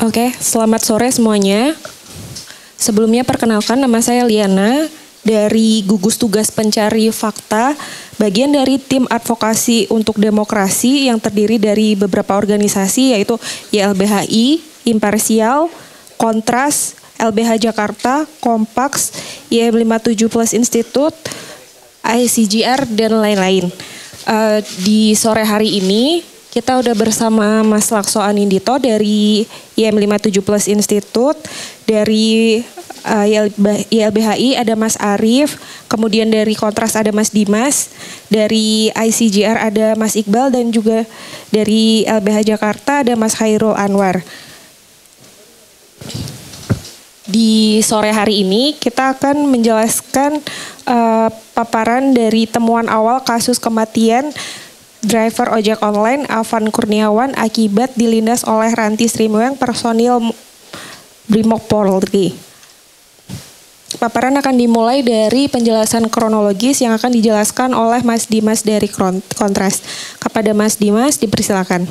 Oke, selamat sore semuanya. Sebelumnya perkenalkan, nama saya Liana dari Gugus Tugas Pencari Fakta, bagian dari tim advokasi untuk demokrasi yang terdiri dari beberapa organisasi yaitu YLBHI, Imparsial, Kontras, LBH Jakarta, Kompaks, YM57 Plus Institute, ICGR, dan lain-lain. Di sore hari ini kita udah bersama Mas Lakso Anindito dari IM57 Plus Institute, dari YLBHI ada Mas Arief, kemudian dari Kontras ada Mas Dimas, dari ICGR ada Mas Iqbal, dan juga dari LBH Jakarta ada Mas Khairul Anwar. Di sore hari ini kita akan menjelaskan paparan dari temuan awal kasus kematian driver ojek online Afan Kurniawan akibat dilindas oleh Ranti Srimulyani personil Brimob Polri. Paparan akan dimulai dari penjelasan kronologis yang akan dijelaskan oleh Mas Dimas dari Kontras. Kepada Mas Dimas dipersilakan.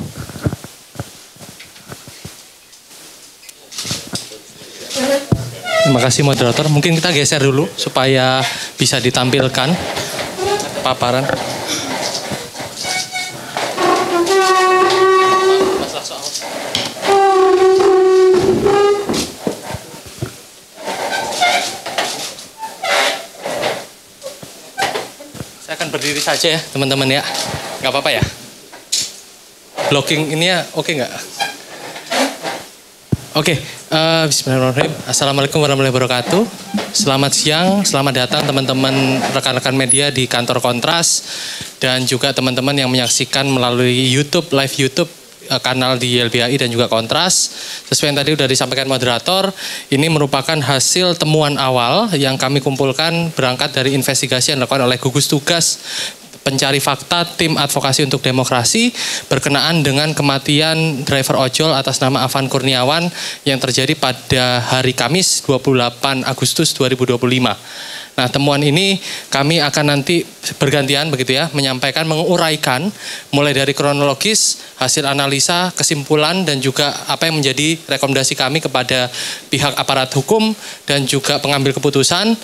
Terima kasih moderator. Mungkin kita geser dulu supaya bisa ditampilkan paparan. Saya akan berdiri saja ya teman-teman ya. Nggak apa-apa ya? Blocking ini ya oke nggak? Oke, bismillahirrahmanirrahim. Assalamualaikum warahmatullahi wabarakatuh. Selamat siang, selamat datang teman-teman rekan-rekan media di kantor Kontras dan juga teman-teman yang menyaksikan melalui YouTube, live YouTube kanal di YLBHI dan juga Kontras. Sesuai yang tadi sudah disampaikan moderator, ini merupakan hasil temuan awal yang kami kumpulkan berangkat dari investigasi yang dilakukan oleh Gugus Tugas Pencari Fakta Tim Advokasi untuk Demokrasi berkenaan dengan kematian driver ojol atas nama Afan Kurniawan yang terjadi pada hari Kamis 28 Agustus 2025. Nah, temuan ini kami akan nanti bergantian begitu ya, menyampaikan, menguraikan mulai dari kronologis, hasil analisa, kesimpulan, dan juga apa yang menjadi rekomendasi kami kepada pihak aparat hukum dan juga pengambil keputusan.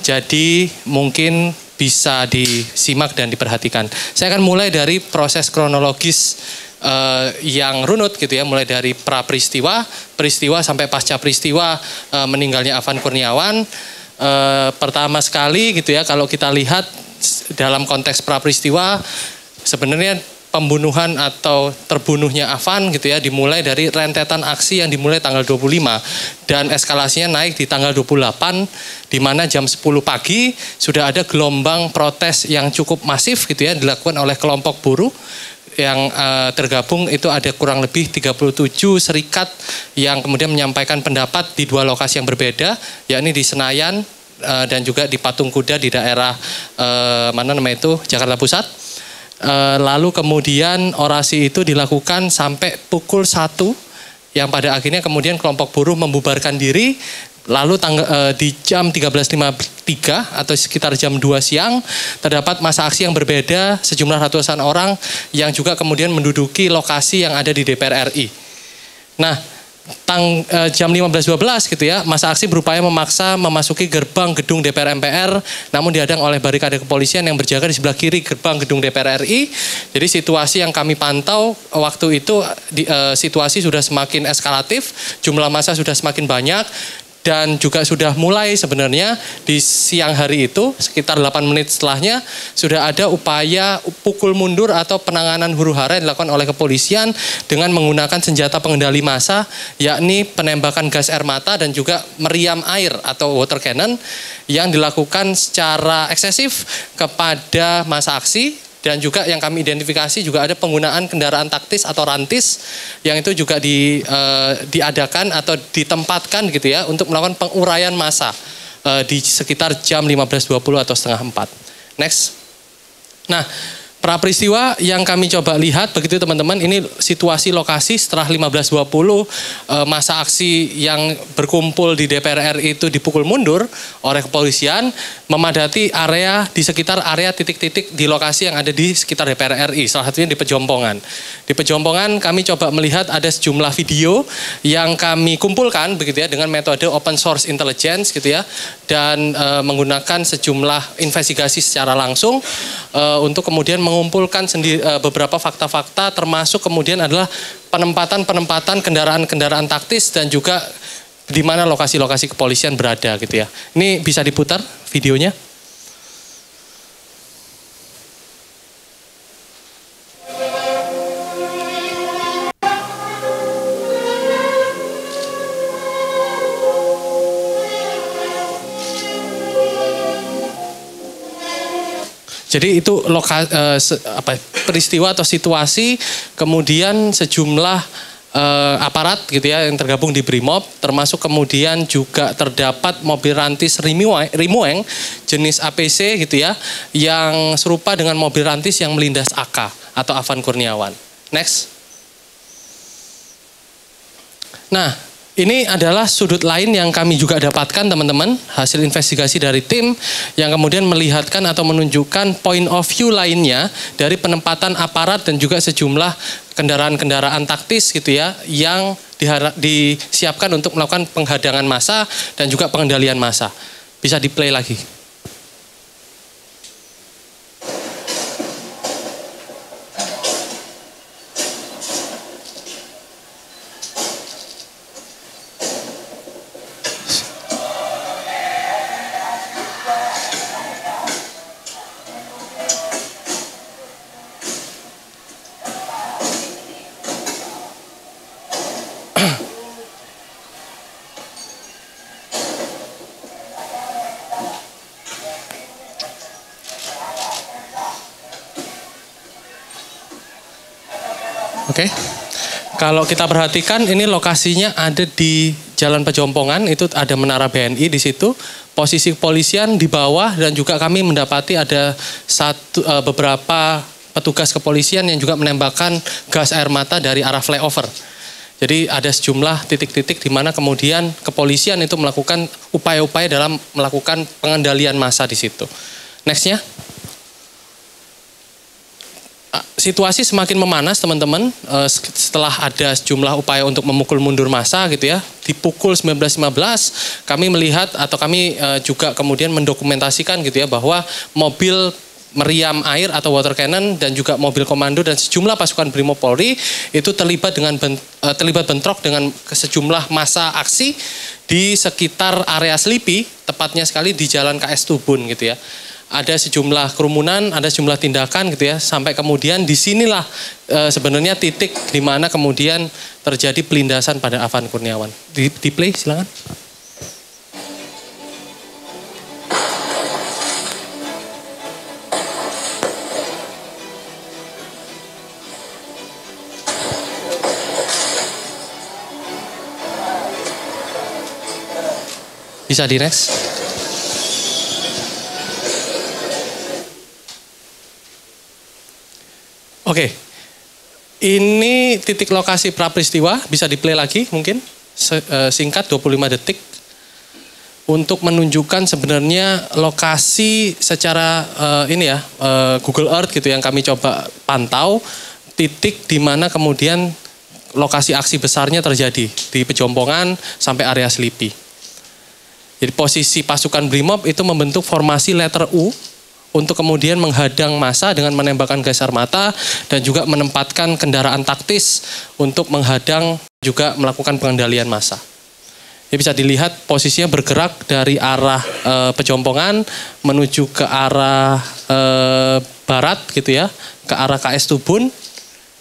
Jadi mungkin bisa disimak dan diperhatikan. Saya akan mulai dari proses kronologis yang runut gitu ya, mulai dari pra peristiwa, peristiwa sampai pasca peristiwa meninggalnya Afan Kurniawan. Pertama sekali gitu ya, kalau kita lihat dalam konteks pra peristiwa, sebenarnya pembunuhan atau terbunuhnya Afan gitu ya dimulai dari rentetan aksi yang dimulai tanggal 25 dan eskalasinya naik di tanggal 28 di mana jam 10 pagi sudah ada gelombang protes yang cukup masif gitu ya dilakukan oleh kelompok buruh yang tergabung itu ada kurang lebih 37 serikat yang kemudian menyampaikan pendapat di dua lokasi yang berbeda, yakni di Senayan dan juga di Patung Kuda di daerah Jakarta Pusat. Lalu kemudian orasi itu dilakukan sampai pukul 1 yang pada akhirnya kemudian kelompok buruh membubarkan diri. Lalu di jam 13.53 atau sekitar jam 2 siang terdapat massa aksi yang berbeda sejumlah ratusan orang yang juga kemudian menduduki lokasi yang ada di DPR RI. Nah, jam 15.12 gitu ya, massa aksi berupaya memaksa memasuki gerbang gedung DPR MPR, namun dihadang oleh barikade kepolisian yang berjaga di sebelah kiri gerbang gedung DPR RI. Jadi situasi yang kami pantau waktu itu, situasi sudah semakin eskalatif, jumlah massa sudah semakin banyak. Dan juga sudah mulai sebenarnya di siang hari itu, sekitar 8 menit setelahnya, sudah ada upaya pukul mundur atau penanganan huru-hara yang dilakukan oleh kepolisian dengan menggunakan senjata pengendali massa, yakni penembakan gas air mata dan juga meriam air atau water cannon yang dilakukan secara eksesif kepada massa aksi. Dan juga yang kami identifikasi juga ada penggunaan kendaraan taktis atau rantis yang itu juga diadakan atau ditempatkan gitu ya untuk melakukan penguraian massa di sekitar jam 15.20 atau setengah 4. Next. Nah, Pra-peristiwa yang kami coba lihat begitu teman-teman, ini situasi lokasi setelah 15.20 masa aksi yang berkumpul di DPR RI itu dipukul mundur oleh kepolisian, memadati area di sekitar area titik-titik di lokasi yang ada di sekitar DPR RI, salah satunya di Pejompongan. Di Pejompongan kami coba melihat ada sejumlah video yang kami kumpulkan begitu ya dengan metode open source intelligence gitu ya, dan menggunakan sejumlah investigasi secara langsung untuk kemudian mengumpulkan beberapa fakta-fakta, termasuk kemudian adalah penempatan kendaraan-kendaraan taktis dan juga di mana lokasi-lokasi kepolisian berada gitu ya. Ini bisa diputar videonya. Jadi itu peristiwa atau situasi, kemudian sejumlah aparat gitu ya yang tergabung di Brimob, termasuk kemudian juga terdapat mobil rantis Rimueng jenis APC gitu ya, yang serupa dengan mobil rantis yang melindas AK atau Avan Kurniawan. Next. Nah, ini adalah sudut lain yang kami juga dapatkan teman-teman, hasil investigasi dari tim yang kemudian melihatkan atau menunjukkan point of view lainnya dari penempatan aparat dan juga sejumlah kendaraan-kendaraan taktis gitu ya yang disiapkan untuk melakukan penghadangan massa dan juga pengendalian massa. Bisa di-play lagi. Oke, kalau kita perhatikan ini lokasinya ada di Jalan Pejompongan, itu ada menara BNI di situ. Posisi kepolisian di bawah dan juga kami mendapati ada beberapa petugas kepolisian yang juga menembakkan gas air mata dari arah flyover. Jadi ada sejumlah titik-titik di mana kemudian kepolisian itu melakukan upaya-upaya dalam melakukan pengendalian massa di situ. Nextnya. Situasi semakin memanas teman-teman setelah ada sejumlah upaya untuk memukul mundur massa gitu ya. Di pukul 19.15 kami melihat atau kami juga kemudian mendokumentasikan gitu ya bahwa mobil meriam air atau water cannon dan juga mobil komando dan sejumlah pasukan Brimob Polri itu terlibat bentrok dengan sejumlah massa aksi di sekitar area Selipi, tepatnya sekali di Jalan KS Tubun gitu ya. Ada sejumlah kerumunan, ada sejumlah tindakan gitu ya, sampai kemudian disinilah sebenarnya titik di mana kemudian terjadi pelindasan pada Avan Kurniawan. Di play silakan. Bisa di next. Oke, ini titik lokasi pra-peristiwa, bisa di-play lagi mungkin, singkat 25 detik. Untuk menunjukkan sebenarnya lokasi secara Google Earth gitu yang kami coba pantau, titik di mana kemudian lokasi aksi besarnya terjadi, di Pejompongan sampai area Selipi. Jadi posisi pasukan Brimob itu membentuk formasi letter U, untuk kemudian menghadang massa dengan menembakkan gas air mata dan juga menempatkan kendaraan taktis untuk menghadang juga melakukan pengendalian massa. Ini bisa dilihat posisinya bergerak dari arah Pejompongan menuju ke arah barat gitu ya, ke arah KS Tubun,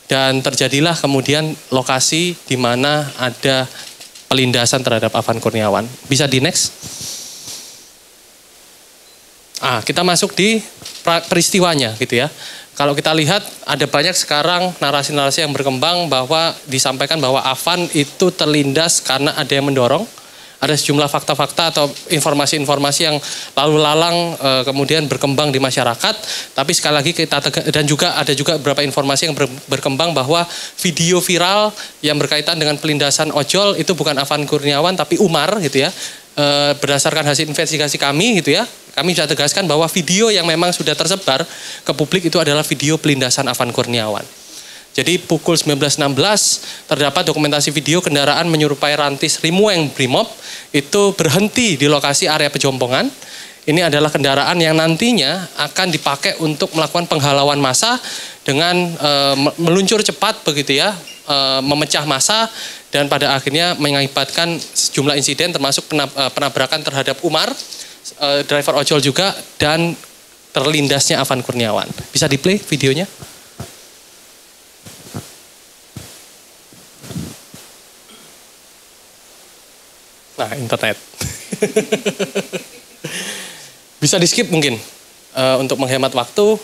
dan terjadilah kemudian lokasi di mana ada pelindasan terhadap Avan Kurniawan. Bisa di next. Kita masuk di peristiwanya gitu ya. Kalau kita lihat ada banyak sekarang narasi-narasi yang berkembang bahwa disampaikan bahwa Avan itu terlindas karena ada yang mendorong ada sejumlah fakta-fakta atau informasi-informasi yang lalu lalang kemudian berkembang di masyarakat. Tapi sekali lagi dan juga ada juga beberapa informasi yang berkembang bahwa video viral yang berkaitan dengan pelindasan ojol itu bukan Afan Kurniawan tapi Umar gitu ya. Berdasarkan hasil investigasi kami gitu ya, kami bisa tegaskan bahwa video yang memang sudah tersebar ke publik itu adalah video pelindasan Afan Kurniawan. Jadi pukul 19.16 terdapat dokumentasi video kendaraan menyerupai rantis Rimueng Brimob itu berhenti di lokasi area pejompongan. Ini adalah kendaraan yang nantinya akan dipakai untuk melakukan penghalauan massa dengan meluncur cepat begitu ya, memecah massa dan pada akhirnya mengakibatkan sejumlah insiden termasuk penabrakan terhadap Umar, driver ojol juga, dan terlindasnya Afan Kurniawan. Bisa di-play videonya? Nah, internet. Bisa di-skip mungkin untuk menghemat waktu.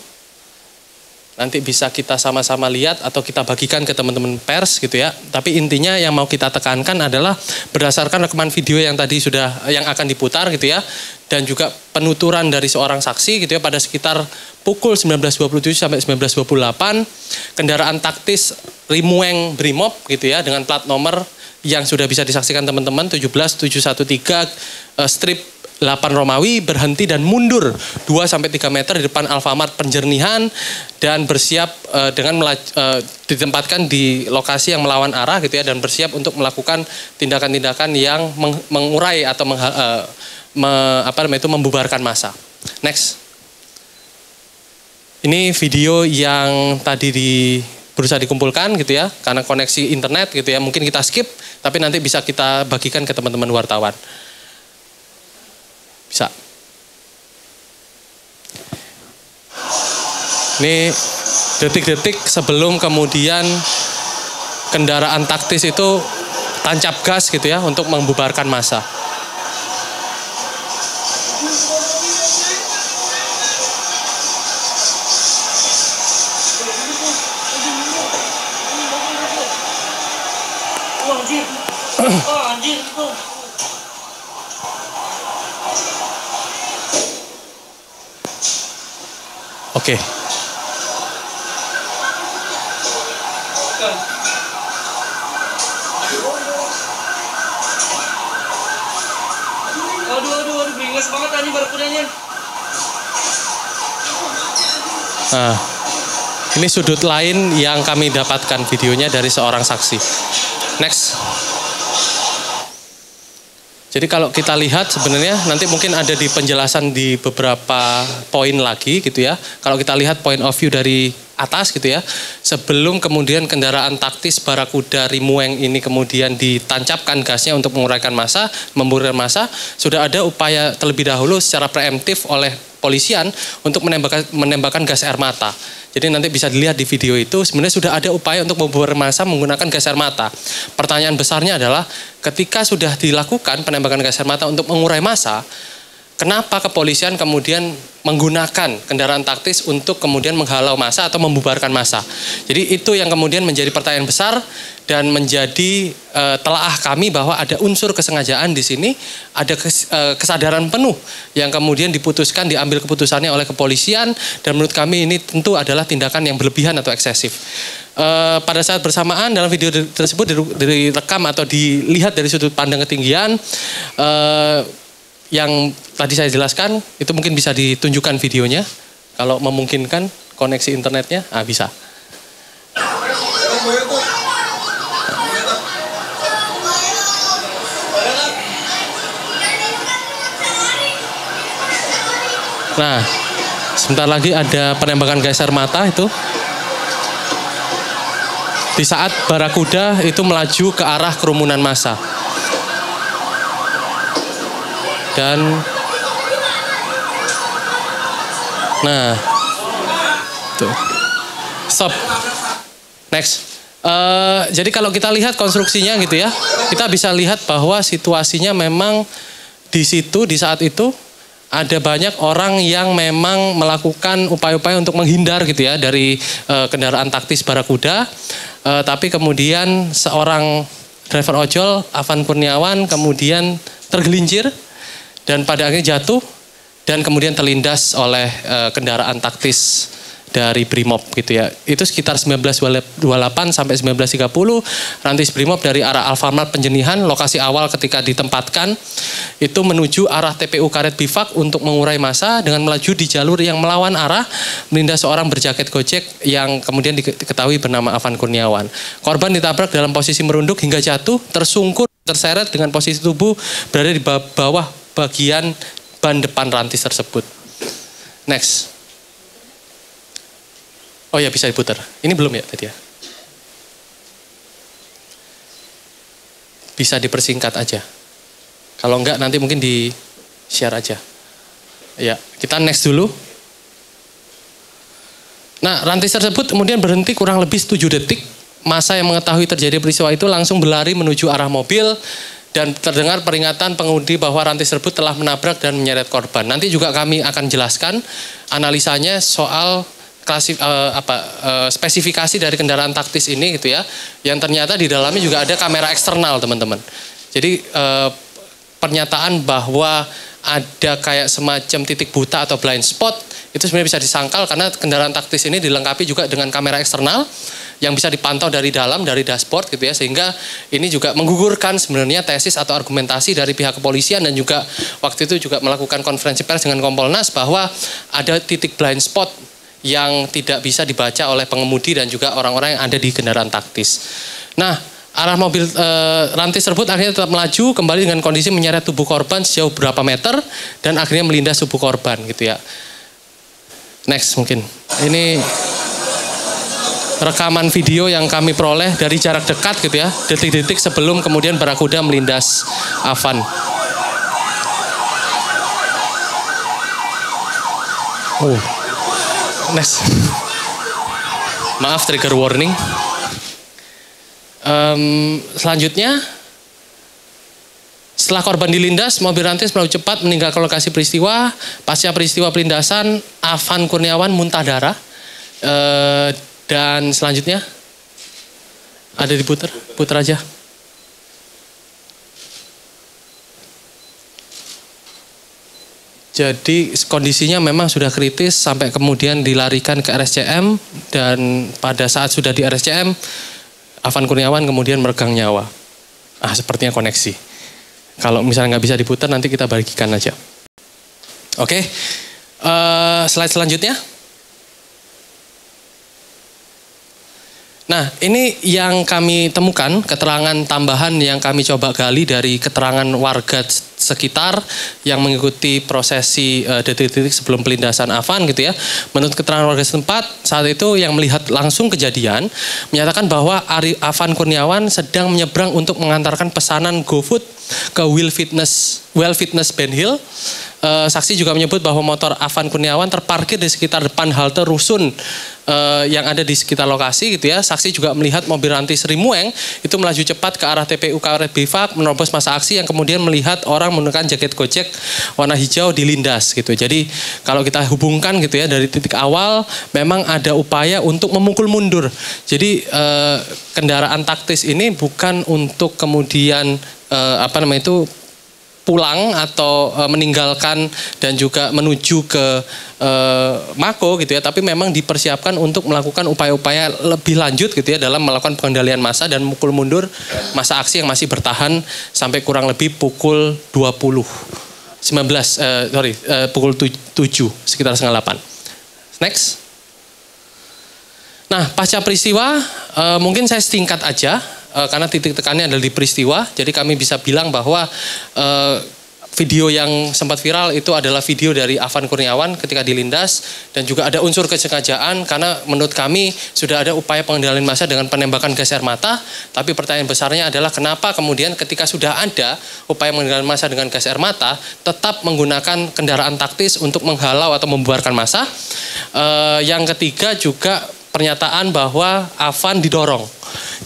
Nanti bisa kita sama-sama lihat atau kita bagikan ke teman-teman pers gitu ya. Tapi intinya yang mau kita tekankan adalah berdasarkan rekaman video yang tadi yang akan diputar gitu ya. Dan juga penuturan dari seorang saksi gitu ya pada sekitar pukul 19.27 sampai 19.28 kendaraan taktis Rimueng Brimob gitu ya dengan plat nomor yang sudah bisa disaksikan teman-teman 17713 strip 8 Romawi berhenti dan mundur 2-3 meter di depan Alfamart Penjernihan dan bersiap dengan ditempatkan di lokasi yang melawan arah gitu ya dan bersiap untuk melakukan tindakan-tindakan yang mengurai atau membubarkan massa. Next. Ini video yang tadi berusaha dikumpulkan gitu ya karena koneksi internet gitu ya, mungkin kita skip tapi nanti bisa kita bagikan ke teman-teman wartawan. Bisa. Ini detik-detik sebelum kemudian kendaraan taktis itu tancap gas gitu ya untuk membubarkan massa. Oke. Aduh, beringas banget tadi barkudanya. Nah, ini sudut lain yang kami dapatkan videonya dari seorang saksi. Next. Jadi kalau kita lihat sebenarnya nanti mungkin ada di penjelasan di beberapa poin lagi gitu ya. Kalau kita lihat point of view dari atas gitu ya. Sebelum kemudian kendaraan taktis Barakuda Rimueng ini kemudian ditancapkan gasnya untuk menguraikan massa, membubarkan massa, sudah ada upaya terlebih dahulu secara preemptif oleh polisian untuk menembakkan gas air mata. Jadi nanti bisa dilihat di video itu sebenarnya sudah ada upaya untuk membubarkan massa menggunakan gas air mata. Pertanyaan besarnya adalah ketika sudah dilakukan penembakan gas air mata untuk mengurai massa, kenapa kepolisian kemudian menggunakan kendaraan taktis untuk kemudian menghalau massa atau membubarkan massa? Jadi itu yang kemudian menjadi pertanyaan besar dan menjadi telaah kami bahwa ada unsur kesengajaan di sini, ada kesadaran penuh yang kemudian diambil keputusannya oleh kepolisian dan menurut kami ini tentu adalah tindakan yang berlebihan atau eksesif. Pada saat bersamaan dalam video tersebut direkam atau dilihat dari sudut pandang ketinggian yang tadi saya jelaskan, itu mungkin bisa ditunjukkan videonya. Kalau memungkinkan koneksi internetnya, bisa. Nah, sebentar lagi ada penembakan gas air mata itu. Di saat Barakuda itu melaju ke arah kerumunan massa. Dan nah, tuh, stop, next. Jadi kalau kita lihat konstruksinya gitu ya, kita bisa lihat bahwa situasinya memang di situ di saat itu ada banyak orang yang memang melakukan upaya-upaya untuk menghindar gitu ya dari kendaraan taktis Barakuda, tapi kemudian seorang driver ojol Afan Kurniawan kemudian tergelincir dan pada akhirnya jatuh dan kemudian terlindas oleh kendaraan taktis dari Brimob gitu ya. Itu sekitar 1928 sampai 1930 Rantis Brimob dari arah Alfamart Penjenihan, lokasi awal ketika ditempatkan itu menuju arah TPU Karet Bifak untuk mengurai massa dengan melaju di jalur yang melawan arah, melindas seorang berjaket Gojek yang kemudian diketahui bernama Afan Kurniawan. Korban ditabrak dalam posisi merunduk hingga jatuh, tersungkur, terseret dengan posisi tubuh berada di bawah bagian ban depan rantis tersebut. Next. Oh ya, bisa diputar. Ini belum ya tadi ya? Bisa dipersingkat aja. Kalau enggak nanti mungkin di share aja. Ya, kita next dulu. Nah, rantis tersebut kemudian berhenti kurang lebih 7 detik. Massa yang mengetahui terjadi peristiwa itu langsung berlari menuju arah mobil dan terdengar peringatan pengemudi bahwa rantis tersebut telah menabrak dan menyeret korban. Nanti juga kami akan jelaskan analisanya soal spesifikasi dari kendaraan taktis ini gitu ya, yang ternyata di dalamnya juga ada kamera eksternal teman-teman. Jadi pernyataan bahwa ada kayak semacam titik buta atau blind spot itu sebenarnya bisa disangkal karena kendaraan taktis ini dilengkapi juga dengan kamera eksternal yang bisa dipantau dari dalam, dari dashboard gitu ya, sehingga ini juga menggugurkan sebenarnya tesis atau argumentasi dari pihak kepolisian dan juga waktu itu juga melakukan konferensi pers dengan Kompolnas bahwa ada titik blind spot yang tidak bisa dibaca oleh pengemudi dan juga orang-orang yang ada di kendaraan taktis. Nah, arah mobil rantis tersebut akhirnya tetap melaju kembali dengan kondisi menyeret tubuh korban sejauh berapa meter dan akhirnya melindas tubuh korban gitu ya. Next mungkin. Ini rekaman video yang kami peroleh dari jarak dekat gitu ya, detik-detik sebelum kemudian barakuda melindas Afan. Oh. Next. Maaf, trigger warning. Selanjutnya, setelah korban dilindas, mobil rantis melaju cepat meninggalkan lokasi peristiwa. Pasca peristiwa pelindasan, Afan Kurniawan muntah darah. Dan selanjutnya, ada diputar, putar aja. Jadi kondisinya memang sudah kritis sampai kemudian dilarikan ke RSCM dan pada saat sudah di RSCM, Afan Kurniawan kemudian meregang nyawa. Sepertinya koneksi. Kalau misalnya nggak bisa diputar nanti kita bagikan aja. Oke, slide selanjutnya. Nah, ini yang kami temukan, keterangan tambahan yang kami coba gali dari keterangan warga sekitar yang mengikuti prosesi detik-detik sebelum pelindasan Afan gitu ya. Menurut keterangan warga setempat, saat itu yang melihat langsung kejadian, menyatakan bahwa Afan Kurniawan sedang menyeberang untuk mengantarkan pesanan GoFood ke Well Fitness Ben Hill. Saksi juga menyebut bahwa motor Afan Kurniawan terparkir di sekitar depan halte rusun yang ada di sekitar lokasi gitu ya. Saksi juga melihat mobil rantis Rimueng itu melaju cepat ke arah TPU Karet Bifak menerobos massa aksi yang kemudian melihat orang menggunakan jaket Gojek warna hijau dilindas gitu. Jadi kalau kita hubungkan gitu ya dari titik awal memang ada upaya untuk memukul mundur. Jadi kendaraan taktis ini bukan untuk kemudian pulang atau meninggalkan dan juga menuju ke Mako gitu ya, tapi memang dipersiapkan untuk melakukan upaya-upaya lebih lanjut gitu ya dalam melakukan pengendalian massa dan memukul mundur massa aksi yang masih bertahan sampai kurang lebih pukul pukul 7 sekitar setengah 8. Next. Nah, pasca peristiwa mungkin saya singkat aja. Karena titik tekannya adalah di peristiwa, jadi kami bisa bilang bahwa video yang sempat viral itu adalah video dari Afan Kurniawan ketika dilindas dan juga ada unsur kesengajaan karena menurut kami sudah ada upaya pengendalian massa dengan penembakan gas air mata, tapi pertanyaan besarnya adalah kenapa kemudian ketika sudah ada upaya pengendalian massa dengan gas air mata tetap menggunakan kendaraan taktis untuk menghalau atau membubarkan massa. Yang ketiga juga pernyataan bahwa Afan didorong.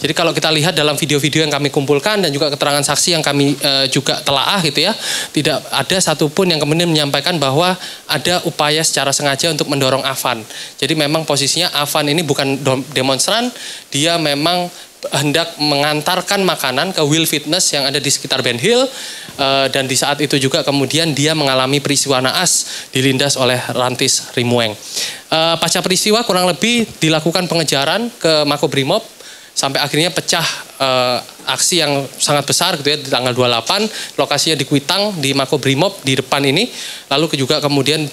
Jadi kalau kita lihat dalam video-video yang kami kumpulkan dan juga keterangan saksi yang kami juga telaah gitu ya, tidak ada satupun yang kemudian menyampaikan bahwa ada upaya secara sengaja untuk mendorong Afan. Jadi memang posisinya Afan ini bukan demonstran, dia memang hendak mengantarkan makanan ke Will Fitness yang ada di sekitar Ben Hill, dan di saat itu juga kemudian dia mengalami peristiwa naas dilindas oleh Rantis Rimueng. Pasca peristiwa kurang lebih dilakukan pengejaran ke Makobrimob sampai akhirnya pecah aksi yang sangat besar gitu ya di tanggal 28, lokasinya di Kuitang di Makobrimob di depan ini, lalu juga kemudian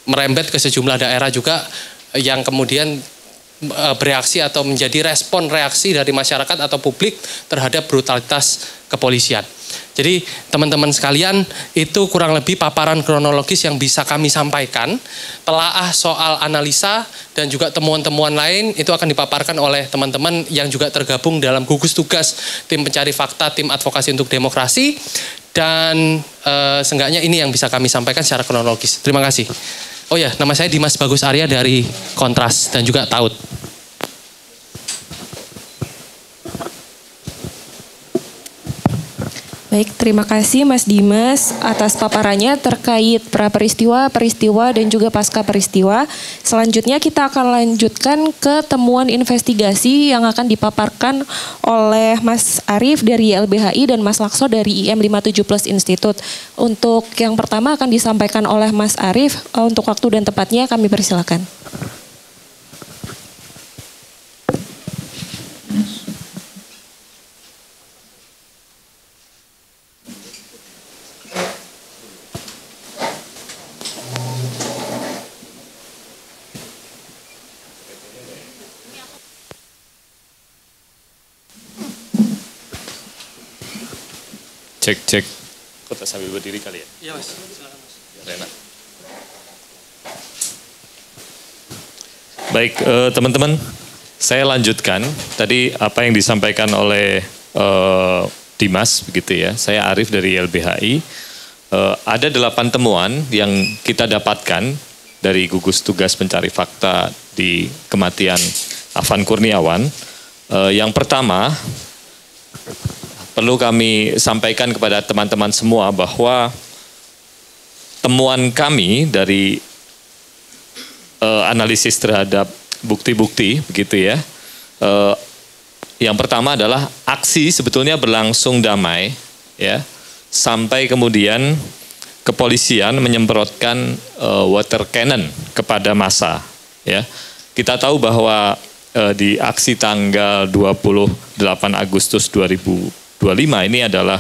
merembet ke sejumlah daerah juga yang kemudian bereaksi atau menjadi respon reaksi dari masyarakat atau publik terhadap brutalitas kepolisian. Jadi teman-teman sekalian, itu kurang lebih paparan kronologis yang bisa kami sampaikan. Telaah soal analisa dan juga temuan-temuan lain itu akan dipaparkan oleh teman-teman yang juga tergabung dalam gugus tugas tim pencari fakta, tim advokasi untuk demokrasi, dan seenggaknya ini yang bisa kami sampaikan secara kronologis. Terima kasih. Oh ya, nama saya Dimas Bagus Arya dari Kontras dan juga Taut. Baik, terima kasih Mas Dimas atas paparannya terkait pra-peristiwa, peristiwa, dan juga pasca peristiwa. Selanjutnya kita akan lanjutkan ke temuan investigasi yang akan dipaparkan oleh Mas Arief dari YLBHI dan Mas Lakso dari IM57 Plus Institute. Untuk yang pertama akan disampaikan oleh Mas Arief. Untuk waktu dan tempatnya kami persilakan. Cek. Kota sambil berdiri kali ya? Iya Mas, silakan Mas. Biar enak. Baik, teman-teman, saya lanjutkan tadi apa yang disampaikan oleh Dimas, begitu ya. Saya Arief dari YLBHI. Ada 8 temuan yang kita dapatkan dari gugus tugas pencari fakta di kematian Afan Kurniawan. Yang pertama, perlu kami sampaikan kepada teman-teman semua bahwa temuan kami dari analisis terhadap bukti-bukti, begitu ya. Yang pertama adalah aksi sebetulnya berlangsung damai, ya, sampai kemudian kepolisian menyemprotkan water cannon kepada massa, ya. Kita tahu bahwa di aksi tanggal 28 Agustus 2025 ini adalah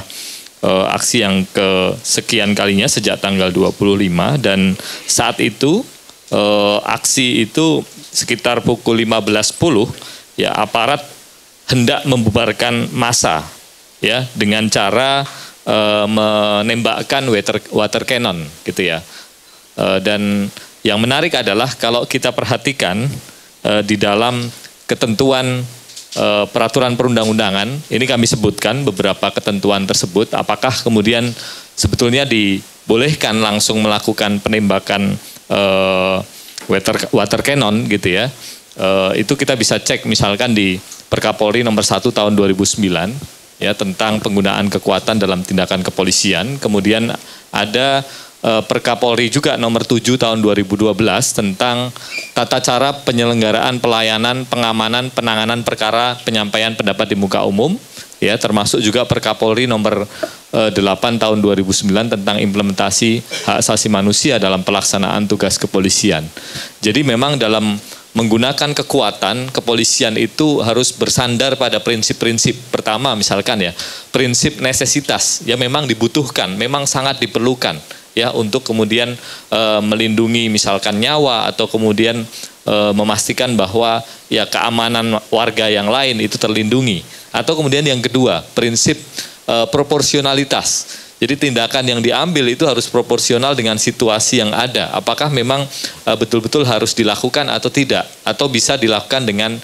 aksi yang kesekian kalinya sejak tanggal 25, dan saat itu aksi itu sekitar pukul 15.10 ya, aparat hendak membubarkan massa ya dengan cara menembakkan water cannon gitu ya. Dan yang menarik adalah kalau kita perhatikan di dalam ketentuan peraturan perundang-undangan, ini kami sebutkan beberapa ketentuan tersebut, apakah kemudian sebetulnya dibolehkan langsung melakukan penembakan water cannon gitu ya. Itu kita bisa cek misalkan di Perkapolri nomor 1 tahun 2009 ya, tentang penggunaan kekuatan dalam tindakan kepolisian. Kemudian ada Perkapolri juga nomor 7 tahun 2012 tentang tata cara penyelenggaraan pelayanan, pengamanan, penanganan perkara penyampaian pendapat di muka umum, ya, termasuk juga Perkapolri nomor 8 tahun 2009 tentang implementasi hak asasi manusia dalam pelaksanaan tugas kepolisian. Jadi memang dalam menggunakan kekuatan, kepolisian itu harus bersandar pada prinsip-prinsip. Pertama misalkan ya, prinsip nesesitas, ya memang dibutuhkan, memang sangat diperlukan ya untuk kemudian melindungi misalkan nyawa atau kemudian memastikan bahwa ya keamanan warga yang lain itu terlindungi. Atau kemudian yang kedua, prinsip proporsionalitas. Jadi tindakan yang diambil itu harus proporsional dengan situasi yang ada. Apakah memang betul-betul harus dilakukan atau tidak, atau bisa dilakukan dengan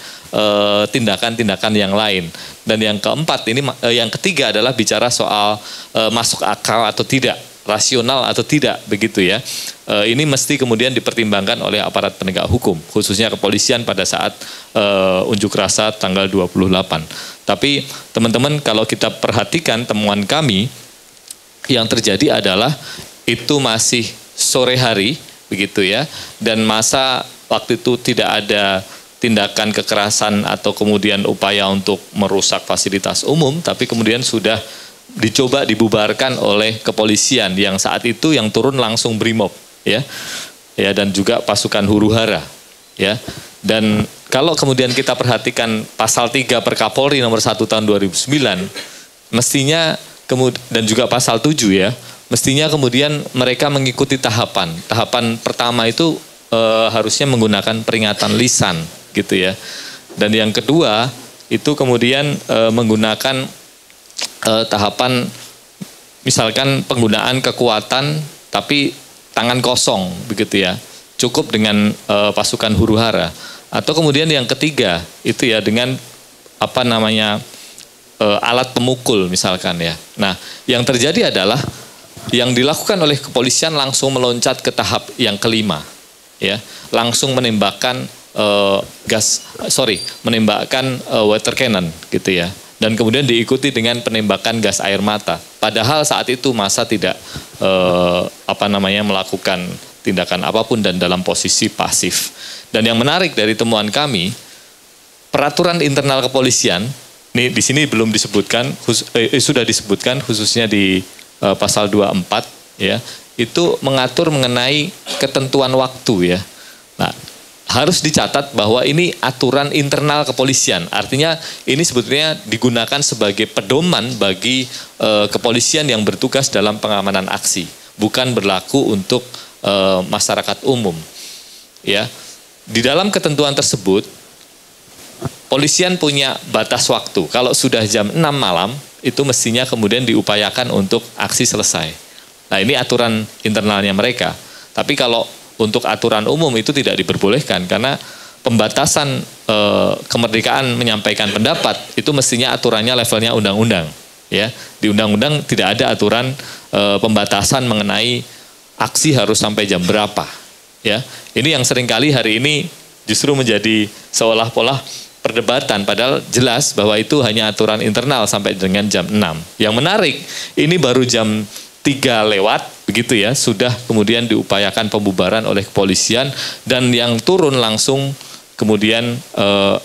tindakan-tindakan yang lain. Dan yang keempat ini, yang ketiga adalah bicara soal masuk akal atau tidak, rasional atau tidak, begitu ya. Ini mesti kemudian dipertimbangkan oleh aparat penegak hukum, khususnya kepolisian pada saat unjuk rasa tanggal 28. Tapi teman-teman, kalau kita perhatikan temuan kami, yang terjadi adalah itu masih sore hari, begitu ya, dan masa waktu itu tidak ada tindakan kekerasan atau kemudian upaya untuk merusak fasilitas umum, tapi kemudian sudah dicoba dibubarkan oleh kepolisian yang saat itu yang turun langsung Brimob, ya dan juga pasukan huru-hara, ya. Dan kalau kemudian kita perhatikan pasal 3 Perkapolri nomor 1 tahun 2009, mestinya dan juga pasal 7 ya, mestinya kemudian mereka mengikuti tahapan. Tahapan pertama itu harusnya menggunakan peringatan lisan gitu ya. Dan yang kedua itu kemudian menggunakan tahapan misalkan penggunaan kekuatan tapi tangan kosong begitu ya. Cukup dengan pasukan huru-hara. Atau kemudian yang ketiga itu ya dengan alat pemukul misalkan ya. Nah, yang terjadi adalah yang dilakukan oleh kepolisian langsung meloncat ke tahap yang kelima, ya, langsung menembakkan water cannon gitu ya, dan kemudian diikuti dengan penembakan gas air mata. Padahal saat itu massa tidak melakukan tindakan apapun dan dalam posisi pasif. Dan yang menarik dari temuan kami, peraturan internal kepolisian ini di sini belum disebutkan, sudah disebutkan khususnya di pasal 24 ya, itu mengatur mengenai ketentuan waktu ya. Nah, harus dicatat bahwa ini aturan internal kepolisian. Artinya ini sebetulnya digunakan sebagai pedoman bagi kepolisian yang bertugas dalam pengamanan aksi, bukan berlaku untuk masyarakat umum. Ya. Di dalam ketentuan tersebut polisian punya batas waktu. Kalau sudah jam 6 malam, itu mestinya kemudian diupayakan untuk aksi selesai. Nah, ini aturan internalnya mereka. Tapi kalau untuk aturan umum itu tidak diperbolehkan karena pembatasan kemerdekaan menyampaikan pendapat itu mestinya aturannya levelnya undang-undang. Ya, di undang-undang tidak ada aturan pembatasan mengenai aksi harus sampai jam berapa. Ya, ini yang seringkali hari ini justru menjadi seolah-olah perdebatan, padahal jelas bahwa itu hanya aturan internal sampai dengan jam 6. Yang menarik, ini baru jam 3 lewat, begitu ya, sudah kemudian diupayakan pembubaran oleh kepolisian dan yang turun langsung kemudian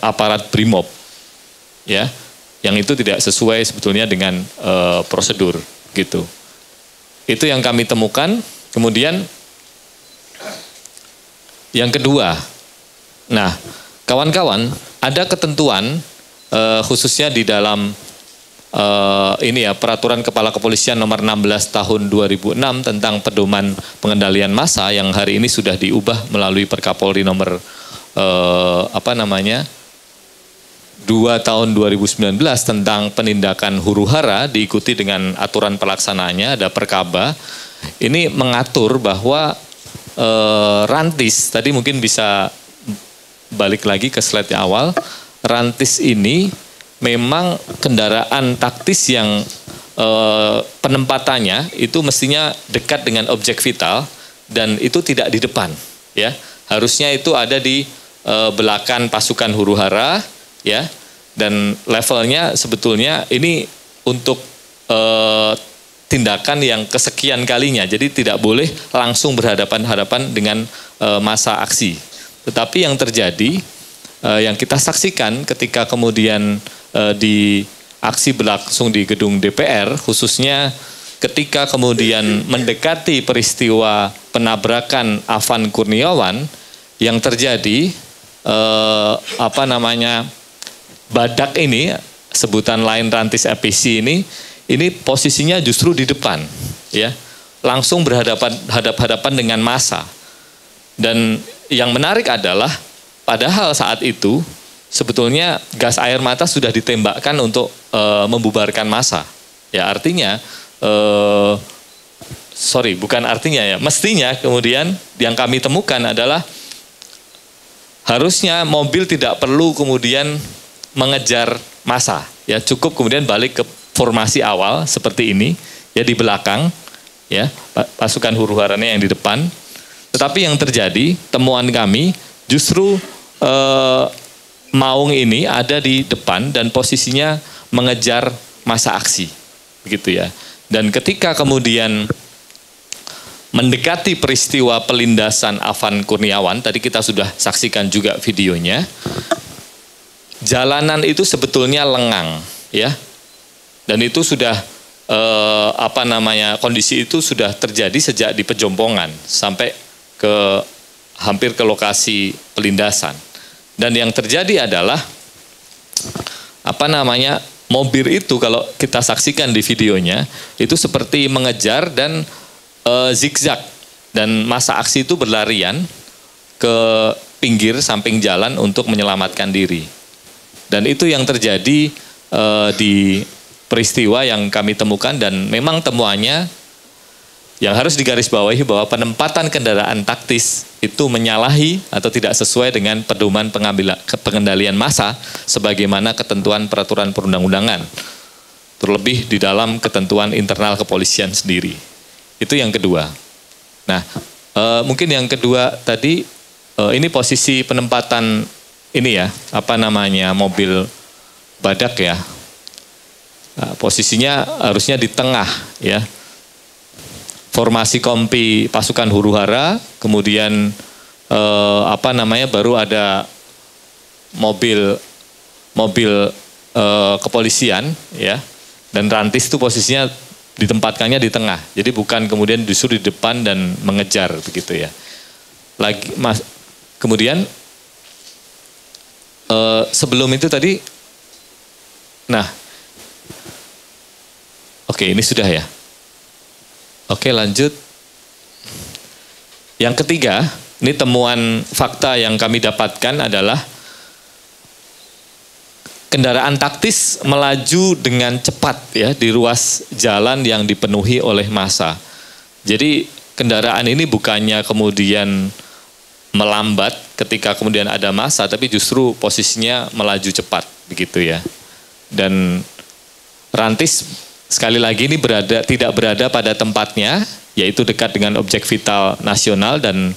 aparat Brimob, ya, yang itu tidak sesuai sebetulnya dengan prosedur, gitu. Itu yang kami temukan. Kemudian yang kedua, nah, kawan-kawan, ada ketentuan khususnya di dalam Peraturan Kepala Kepolisian nomor 16 tahun 2006 tentang pedoman pengendalian massa yang hari ini sudah diubah melalui Perkapolri nomor 2 tahun 2019 tentang penindakan huru-hara, diikuti dengan aturan pelaksanaannya, ada Perkaba. Ini mengatur bahwa rantis, tadi mungkin bisa balik lagi ke slide yang awal, rantis ini memang kendaraan taktis yang penempatannya itu mestinya dekat dengan objek vital dan itu tidak di depan, ya. Harusnya itu ada di belakang pasukan huru-hara, ya. Dan levelnya sebetulnya ini untuk tindakan yang kesekian kalinya, jadi tidak boleh langsung berhadapan-hadapan dengan massa aksi. Tetapi yang terjadi, yang kita saksikan ketika kemudian di aksi berlangsung di gedung DPR, khususnya ketika kemudian mendekati peristiwa penabrakan Afan Kurniawan, yang terjadi badak ini, sebutan lain rantis EPC ini posisinya justru di depan, ya, langsung berhadapan dengan massa. Dan yang menarik adalah padahal saat itu sebetulnya gas air mata sudah ditembakkan untuk membubarkan massa. Ya, artinya mestinya kemudian yang kami temukan adalah harusnya mobil tidak perlu kemudian mengejar massa. Ya, cukup kemudian balik ke formasi awal seperti ini, ya, di belakang, ya, pasukan huru-haranya yang di depan. Tetapi yang terjadi, temuan kami justru maung ini ada di depan dan posisinya mengejar massa aksi, begitu ya. Dan ketika kemudian mendekati peristiwa pelindasan Afan Kurniawan, tadi kita sudah saksikan juga videonya. Jalanan itu sebetulnya lengang, ya, dan itu sudah kondisi itu sudah terjadi sejak di Pejompongan sampai hampir ke lokasi pelindasan. Dan yang terjadi adalah mobil itu kalau kita saksikan di videonya itu seperti mengejar dan zigzag, dan massa aksi itu berlarian ke pinggir samping jalan untuk menyelamatkan diri. Dan itu yang terjadi di peristiwa yang kami temukan, dan memang temuannya yang harus digarisbawahi bahwa penempatan kendaraan taktis itu menyalahi atau tidak sesuai dengan pedoman pengendalian massa sebagaimana ketentuan peraturan perundang-undangan, terlebih di dalam ketentuan internal kepolisian sendiri. Itu yang kedua. Nah, mungkin yang kedua tadi ini posisi penempatan ini ya, mobil badak ya. Nah, posisinya harusnya di tengah ya. Formasi kompi pasukan huru-hara, kemudian baru ada mobil kepolisian ya. Dan Rantis itu posisinya ditempatkannya di tengah. Jadi bukan kemudian disuruh di depan dan mengejar begitu ya. Kemudian sebelum itu tadi, oke, ini sudah ya. Oke, lanjut. Yang ketiga, ini temuan fakta yang kami dapatkan adalah kendaraan taktis melaju dengan cepat ya di ruas jalan yang dipenuhi oleh massa. Jadi kendaraan ini bukannya kemudian melambat ketika kemudian ada massa, tapi justru posisinya melaju cepat begitu ya. Dan Rantis sekali lagi ini tidak berada pada tempatnya, yaitu dekat dengan objek vital nasional, dan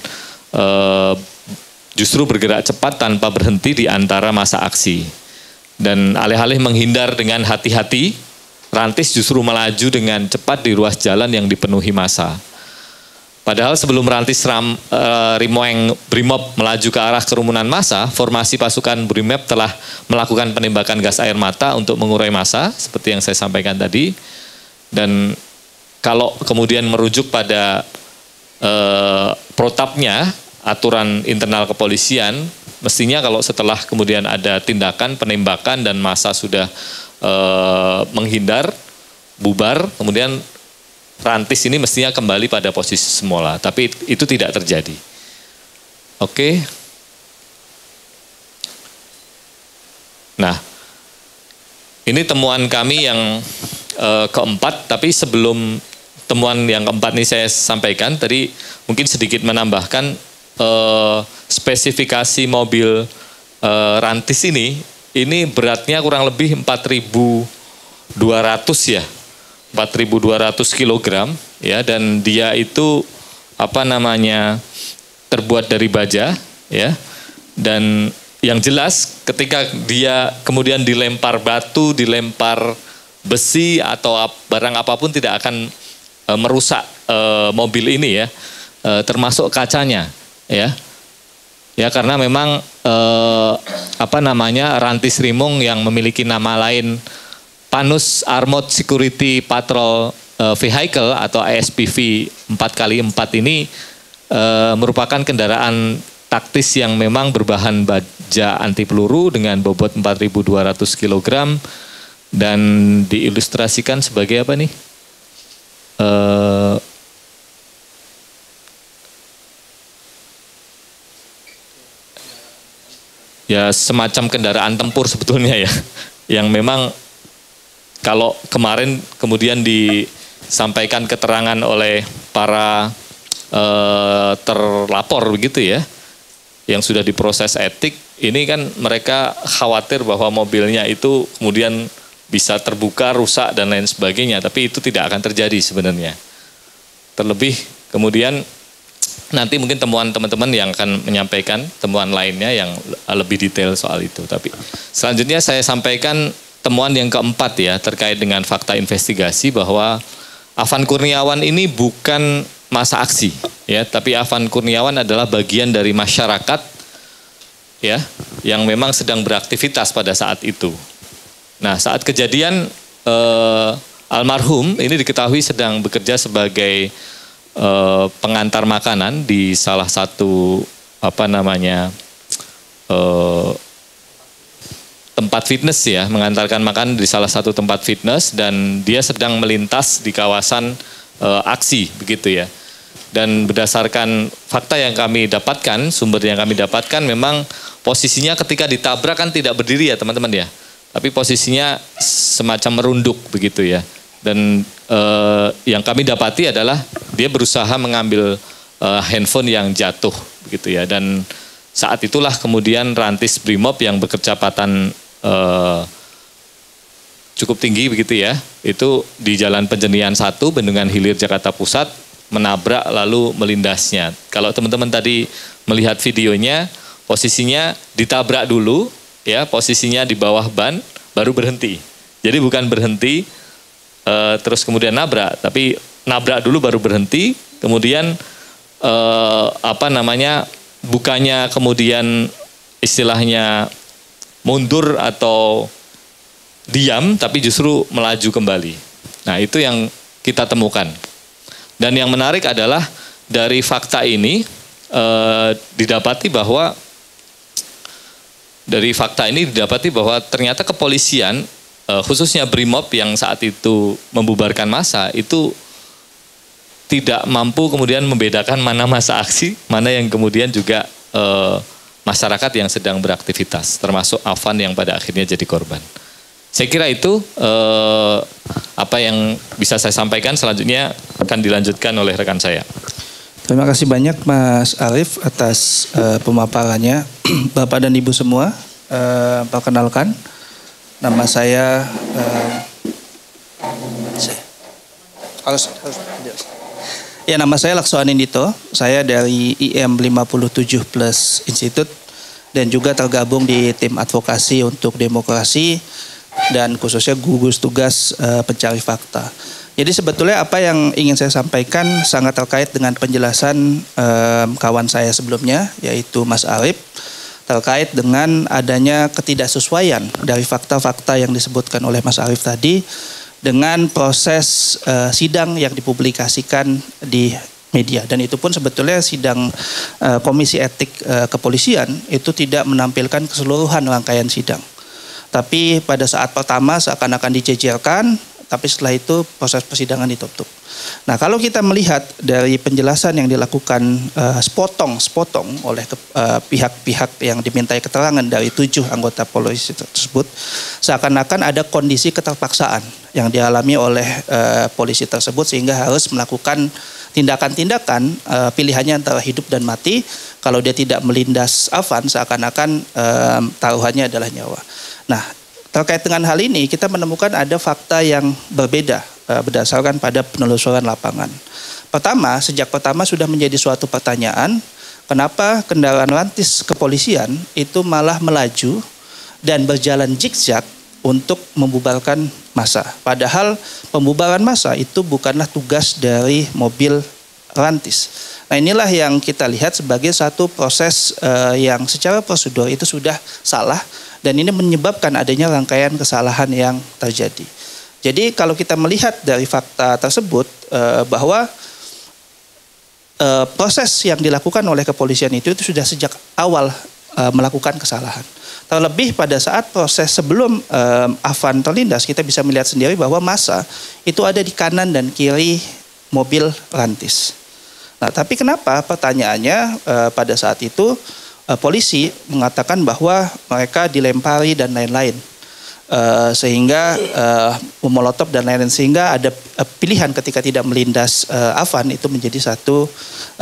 justru bergerak cepat tanpa berhenti di antara massa aksi. Dan alih-alih menghindar dengan hati-hati, Rantis justru melaju dengan cepat di ruas jalan yang dipenuhi massa. Padahal sebelum Rantis Rimoeng Brimob melaju ke arah kerumunan massa, formasi pasukan Brimob telah melakukan penembakan gas air mata untuk mengurai massa, seperti yang saya sampaikan tadi. Dan kalau kemudian merujuk pada protapnya, aturan internal kepolisian, mestinya kalau setelah kemudian ada tindakan penembakan dan massa sudah menghindar, bubar, kemudian Rantis ini mestinya kembali pada posisi semula, tapi itu tidak terjadi. Oke. Nah, ini temuan kami yang keempat, tapi sebelum temuan yang keempat ini saya sampaikan, tadi mungkin sedikit menambahkan spesifikasi mobil Rantis ini beratnya kurang lebih 4.200 ya. 4.200 kg ya, dan dia itu terbuat dari baja ya. Dan yang jelas ketika dia kemudian dilempar batu, dilempar besi atau barang apapun tidak akan merusak mobil ini ya, termasuk kacanya ya. Ya, karena memang Rantis Rimong yang memiliki nama lain Panus Armored Security Patrol Vehicle atau ASPV 4x4 ini merupakan kendaraan taktis yang memang berbahan baja anti peluru dengan bobot 4.200 kg dan diilustrasikan sebagai apa nih? Ya, semacam kendaraan tempur sebetulnya ya, yang memang kalau kemarin kemudian disampaikan keterangan oleh para terlapor begitu ya, yang sudah diproses etik, ini kan mereka khawatir bahwa mobilnya itu kemudian bisa terbuka, rusak dan lain sebagainya, tapi itu tidak akan terjadi sebenarnya. Terlebih kemudian nanti mungkin temuan teman-teman yang akan menyampaikan temuan lainnya yang lebih detail soal itu. Tapi selanjutnya saya sampaikan temuan yang keempat ya, terkait dengan fakta investigasi bahwa Afan Kurniawan ini bukan masa aksi, ya. Tapi Afan Kurniawan adalah bagian dari masyarakat, ya, yang memang sedang beraktivitas pada saat itu. Nah, saat kejadian almarhum ini diketahui sedang bekerja sebagai pengantar makanan di salah satu tempat fitness, ya, mengantarkan makanan di salah satu tempat fitness, dan dia sedang melintas di kawasan aksi, begitu ya. Dan berdasarkan fakta yang kami dapatkan, sumber yang kami dapatkan, memang posisinya ketika ditabrak kan tidak berdiri, ya teman-teman, ya. Tapi posisinya semacam merunduk, begitu ya. Dan yang kami dapati adalah dia berusaha mengambil handphone yang jatuh, begitu ya. Dan saat itulah kemudian Rantis Brimob yang berkecepatan cukup tinggi, begitu ya, itu di Jalan Penjenian 1, Bendungan Hilir, Jakarta Pusat, menabrak lalu melindasnya. Kalau teman-teman tadi melihat videonya, posisinya ditabrak dulu, ya, posisinya di bawah ban, baru berhenti. Jadi bukan berhenti terus kemudian nabrak, tapi nabrak dulu baru berhenti, kemudian bukannya kemudian istilahnya mundur atau diam, tapi justru melaju kembali. Nah, itu yang kita temukan. Dan yang menarik adalah dari fakta ini didapati bahwa ternyata kepolisian, khususnya Brimob yang saat itu membubarkan massa, itu tidak mampu kemudian membedakan mana masa aksi, mana yang kemudian juga masyarakat yang sedang beraktivitas, termasuk Afan yang pada akhirnya jadi korban. Saya kira itu apa yang bisa saya sampaikan. Selanjutnya akan dilanjutkan oleh rekan saya. Terima kasih banyak Mas Arif atas pemaparannya. Bapak dan Ibu semua, perkenalkan, nama saya nama saya Laksoan Indito. Saya dari IM 57 Plus Institute dan juga tergabung di tim advokasi untuk demokrasi dan khususnya gugus tugas pencari fakta. Jadi sebetulnya apa yang ingin saya sampaikan sangat terkait dengan penjelasan kawan saya sebelumnya, yaitu Mas Arif, terkait dengan adanya ketidaksesuaian dari fakta-fakta yang disebutkan oleh Mas Arif tadi dengan proses sidang yang dipublikasikan di media. Dan itu pun sebetulnya sidang Komisi Etik Kepolisian itu tidak menampilkan keseluruhan rangkaian sidang. Tapi pada saat pertama seakan-akan dijejerkan, tapi setelah itu proses persidangan ditutup. Nah, kalau kita melihat dari penjelasan yang dilakukan sepotong oleh pihak-pihak yang dimintai keterangan dari 7 anggota polisi tersebut, seakan-akan ada kondisi keterpaksaan yang dialami oleh polisi tersebut sehingga harus melakukan tindakan-tindakan pilihannya antara hidup dan mati. Kalau dia tidak melindas Afan, seakan-akan taruhannya adalah nyawa. Nah, terkait dengan hal ini kita menemukan ada fakta yang berbeda berdasarkan pada penelusuran lapangan. Pertama, sejak pertama sudah menjadi suatu pertanyaan, kenapa kendaraan rantis kepolisian itu malah melaju dan berjalan zigzag untuk membubarkan massa. Padahal pembubaran massa itu bukanlah tugas dari mobil rantis. Nah, inilah yang kita lihat sebagai satu proses yang secara prosedur itu sudah salah. Dan ini menyebabkan adanya rangkaian kesalahan yang terjadi. Jadi kalau kita melihat dari fakta tersebut bahwa proses yang dilakukan oleh kepolisian itu sudah sejak awal melakukan kesalahan. Terlebih pada saat proses sebelum Afan terlindas, kita bisa melihat sendiri bahwa massa itu ada di kanan dan kiri mobil rantis. Nah, tapi kenapa pertanyaannya pada saat itu polisi mengatakan bahwa mereka dilempari dan lain-lain, sehingga memolotov dan lain-lain, sehingga ada pilihan ketika tidak melindas Afan itu menjadi satu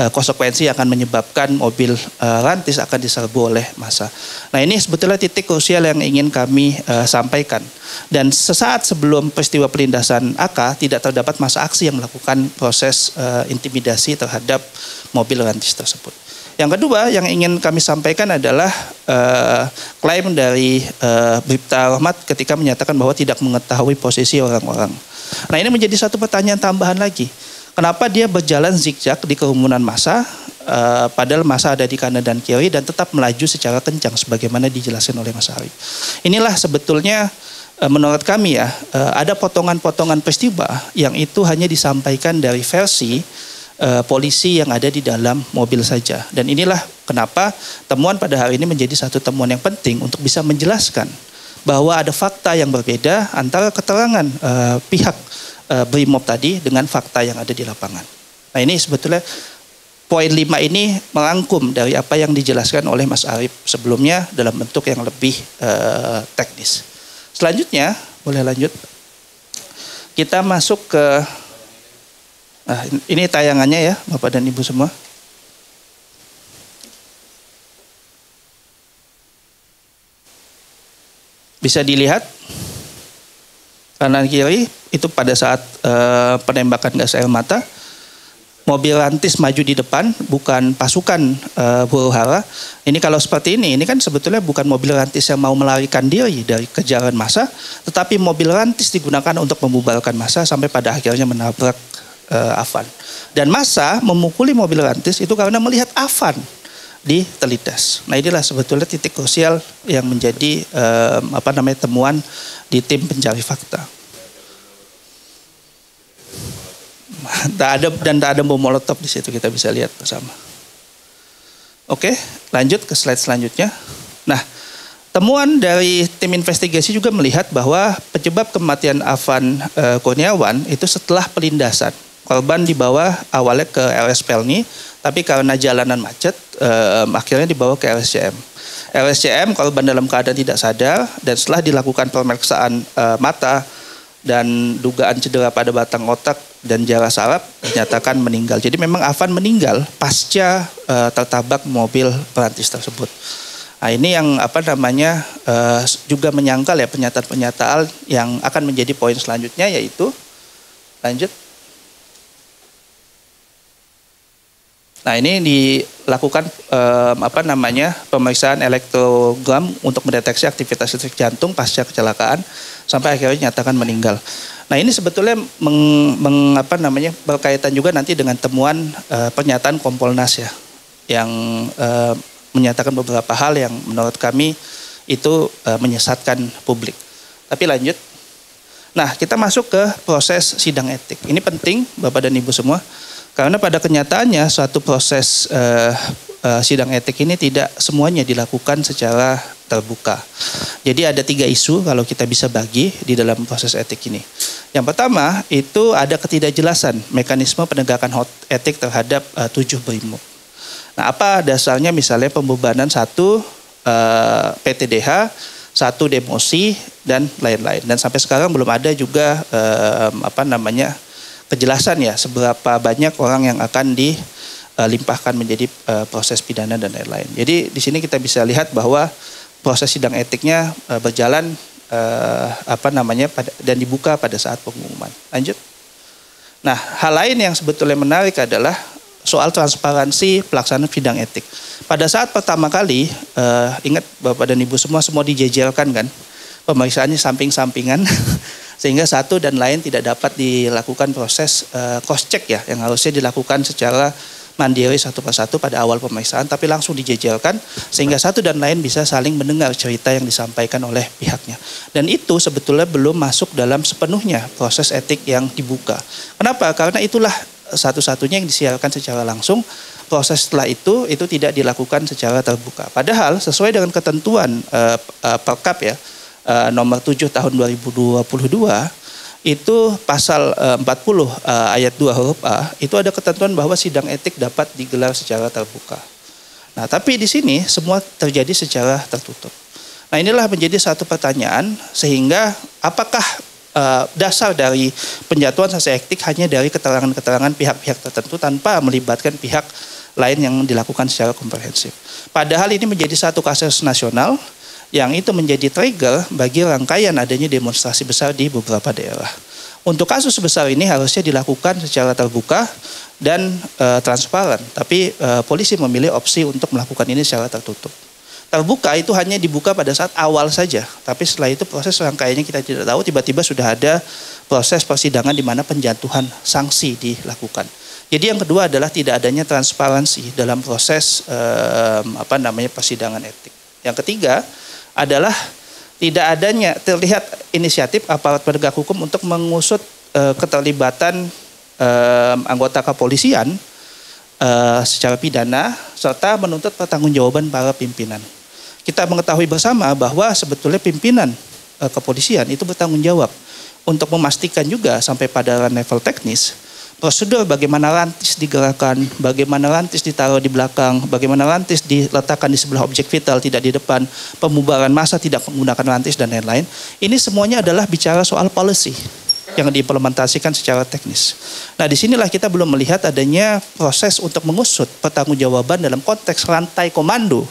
konsekuensi yang akan menyebabkan mobil rantis akan diserbu oleh massa. Nah, ini sebetulnya titik krusial yang ingin kami sampaikan. Dan sesaat sebelum peristiwa pelindasan AK tidak terdapat massa aksi yang melakukan proses intimidasi terhadap mobil rantis tersebut. Yang kedua yang ingin kami sampaikan adalah klaim dari Bribta Rahmat ketika menyatakan bahwa tidak mengetahui posisi orang-orang. Nah, ini menjadi satu pertanyaan tambahan lagi. Kenapa dia berjalan zigzag di kerumunan massa, padahal massa ada di kanan dan kiri dan tetap melaju secara kencang sebagaimana dijelaskan oleh Mas Arief. Inilah sebetulnya menurut kami ya, ada potongan-potongan peristiwa yang itu hanya disampaikan dari versi polisi yang ada di dalam mobil saja. Dan inilah kenapa temuan pada hari ini menjadi satu temuan yang penting untuk bisa menjelaskan bahwa ada fakta yang berbeda antara keterangan pihak Brimob tadi dengan fakta yang ada di lapangan. Nah ini sebetulnya poin 5 ini merangkum dari apa yang dijelaskan oleh Mas Arief sebelumnya dalam bentuk yang lebih teknis. Selanjutnya, boleh lanjut. Kita masuk ke, nah ini tayangannya ya Bapak dan Ibu semua. Bisa dilihat kanan kiri itu pada saat penembakan gas air mata, mobil rantis maju di depan, bukan pasukan huru hara. Ini kalau seperti ini kan sebetulnya bukan mobil rantis yang mau melarikan diri dari kejaran massa, tetapi mobil rantis digunakan untuk membubarkan massa sampai pada akhirnya menabrak Afan. Dan massa memukuli mobil rantis itu karena melihat Afan di Telidas. Nah inilah sebetulnya titik krusial yang menjadi temuan di tim pencari fakta. Tak ada bom molotov di situ, kita bisa lihat bersama. Oke, lanjut ke slide selanjutnya. Nah, temuan dari tim investigasi juga melihat bahwa penyebab kematian Afan Kurniawan itu setelah pelindasan. Korban dibawa awalnya ke RS Pelni, tapi karena jalanan macet, akhirnya dibawa ke RSCM. RSCM korban dalam keadaan tidak sadar dan setelah dilakukan pemeriksaan mata dan dugaan cedera pada batang otak dan jara saraf dinyatakan meninggal. Jadi memang Afan meninggal pasca tertabrak mobil perantis tersebut. Nah ini yang juga menyangkal ya pernyataan-pernyataan yang akan menjadi poin selanjutnya, yaitu lanjut. Nah ini dilakukan pemeriksaan elektrogram untuk mendeteksi aktivitas listrik jantung pasca kecelakaan sampai akhirnya dinyatakan meninggal. Nah ini sebetulnya berkaitan juga nanti dengan temuan pernyataan Kompolnas ya, yang menyatakan beberapa hal yang menurut kami itu menyesatkan publik. Tapi lanjut. Nah kita masuk ke proses sidang etik. Ini penting Bapak dan Ibu semua. Karena pada kenyataannya suatu proses sidang etik ini tidak semuanya dilakukan secara terbuka. Jadi ada 3 isu kalau kita bisa bagi di dalam proses etik ini. Yang pertama itu ada ketidakjelasan mekanisme penegakan etik terhadap 7 Brimob. Nah apa dasarnya, misalnya pembebanan 1 PTDH, 1 demosi dan lain-lain. Dan sampai sekarang belum ada juga kejelasan ya seberapa banyak orang yang akan dilimpahkan menjadi proses pidana dan lain-lain. Jadi di sini kita bisa lihat bahwa proses sidang etiknya berjalan dan dibuka pada saat pengumuman. Lanjut. Nah, hal lain yang sebetulnya menarik adalah soal transparansi pelaksanaan sidang etik. Pada saat pertama kali, ingat Bapak dan Ibu semua dijejelkan kan, pemeriksaannya samping-sampingan. Sehingga satu dan lain tidak dapat dilakukan proses cross check ya, yang harusnya dilakukan secara mandiri satu persatu pada awal pemeriksaan, tapi langsung dijejelkan sehingga satu dan lain bisa saling mendengar cerita yang disampaikan oleh pihaknya. Dan itu sebetulnya belum masuk dalam sepenuhnya proses etik yang dibuka. Kenapa? Karena itulah satu-satunya yang disiarkan secara langsung. Proses setelah itu tidak dilakukan secara terbuka. Padahal sesuai dengan ketentuan Perkap ya, nomor 7 tahun 2022 itu pasal 40 ayat 2 huruf A itu ada ketentuan bahwa sidang etik dapat digelar secara terbuka. Nah, tapi di sini semua terjadi secara tertutup. Nah, inilah menjadi satu pertanyaan, sehingga apakah dasar dari penjatuhan sanksi etik hanya dari keterangan-keterangan pihak-pihak tertentu tanpa melibatkan pihak lain yang dilakukan secara komprehensif. Padahal ini menjadi satu kasus nasional yang itu menjadi trigger bagi rangkaian adanya demonstrasi besar di beberapa daerah. Untuk kasus sebesar ini harusnya dilakukan secara terbuka dan transparan, tapi polisi memilih opsi untuk melakukan ini secara tertutup. terbuka itu hanya dibuka pada saat awal saja. Tapi setelah itu proses rangkaiannya kita tidak tahu, tiba-tiba sudah ada proses persidangan di mana penjatuhan sanksi dilakukan. Jadi yang kedua adalah tidak adanya transparansi dalam proses persidangan etik. Yang ketiga adalah tidak adanya terlihat inisiatif aparat penegak hukum untuk mengusut keterlibatan anggota kepolisian secara pidana serta menuntut pertanggungjawaban para pimpinan. Kita mengetahui bersama bahwa sebetulnya pimpinan kepolisian itu bertanggung jawab untuk memastikan juga sampai pada level teknis prosedur bagaimana rantis digerakkan, bagaimana rantis ditaruh di belakang, bagaimana rantis diletakkan di sebelah objek vital tidak di depan, pembubaran massa tidak menggunakan rantis dan lain-lain. Ini semuanya adalah bicara soal policy yang diimplementasikan secara teknis. Nah, disinilah kita belum melihat adanya proses untuk mengusut pertanggungjawaban dalam konteks rantai komando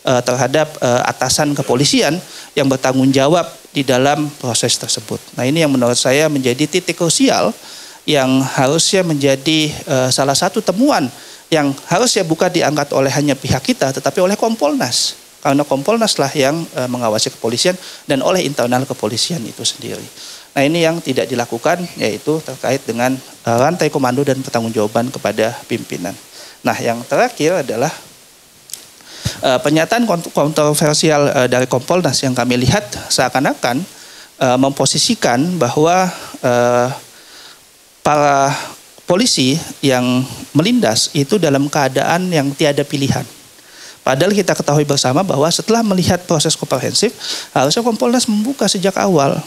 terhadap atasan kepolisian yang bertanggung jawab di dalam proses tersebut. Nah, ini yang menurut saya menjadi titik krusial yang harusnya menjadi salah satu temuan yang harusnya bukan diangkat oleh hanya pihak kita tetapi oleh Kompolnas. Karena Kompolnas lah yang mengawasi kepolisian dan oleh internal kepolisian itu sendiri. Nah, ini yang tidak dilakukan yaitu terkait dengan rantai komando dan pertanggungjawaban kepada pimpinan. Nah, yang terakhir adalah pernyataan kontroversial dari Kompolnas yang kami lihat seakan-akan memposisikan bahwa para polisi yang melindas itu dalam keadaan yang tiada pilihan. Padahal kita ketahui bersama bahwa setelah melihat proses komprehensif, harusnya Kompolnas membuka sejak awal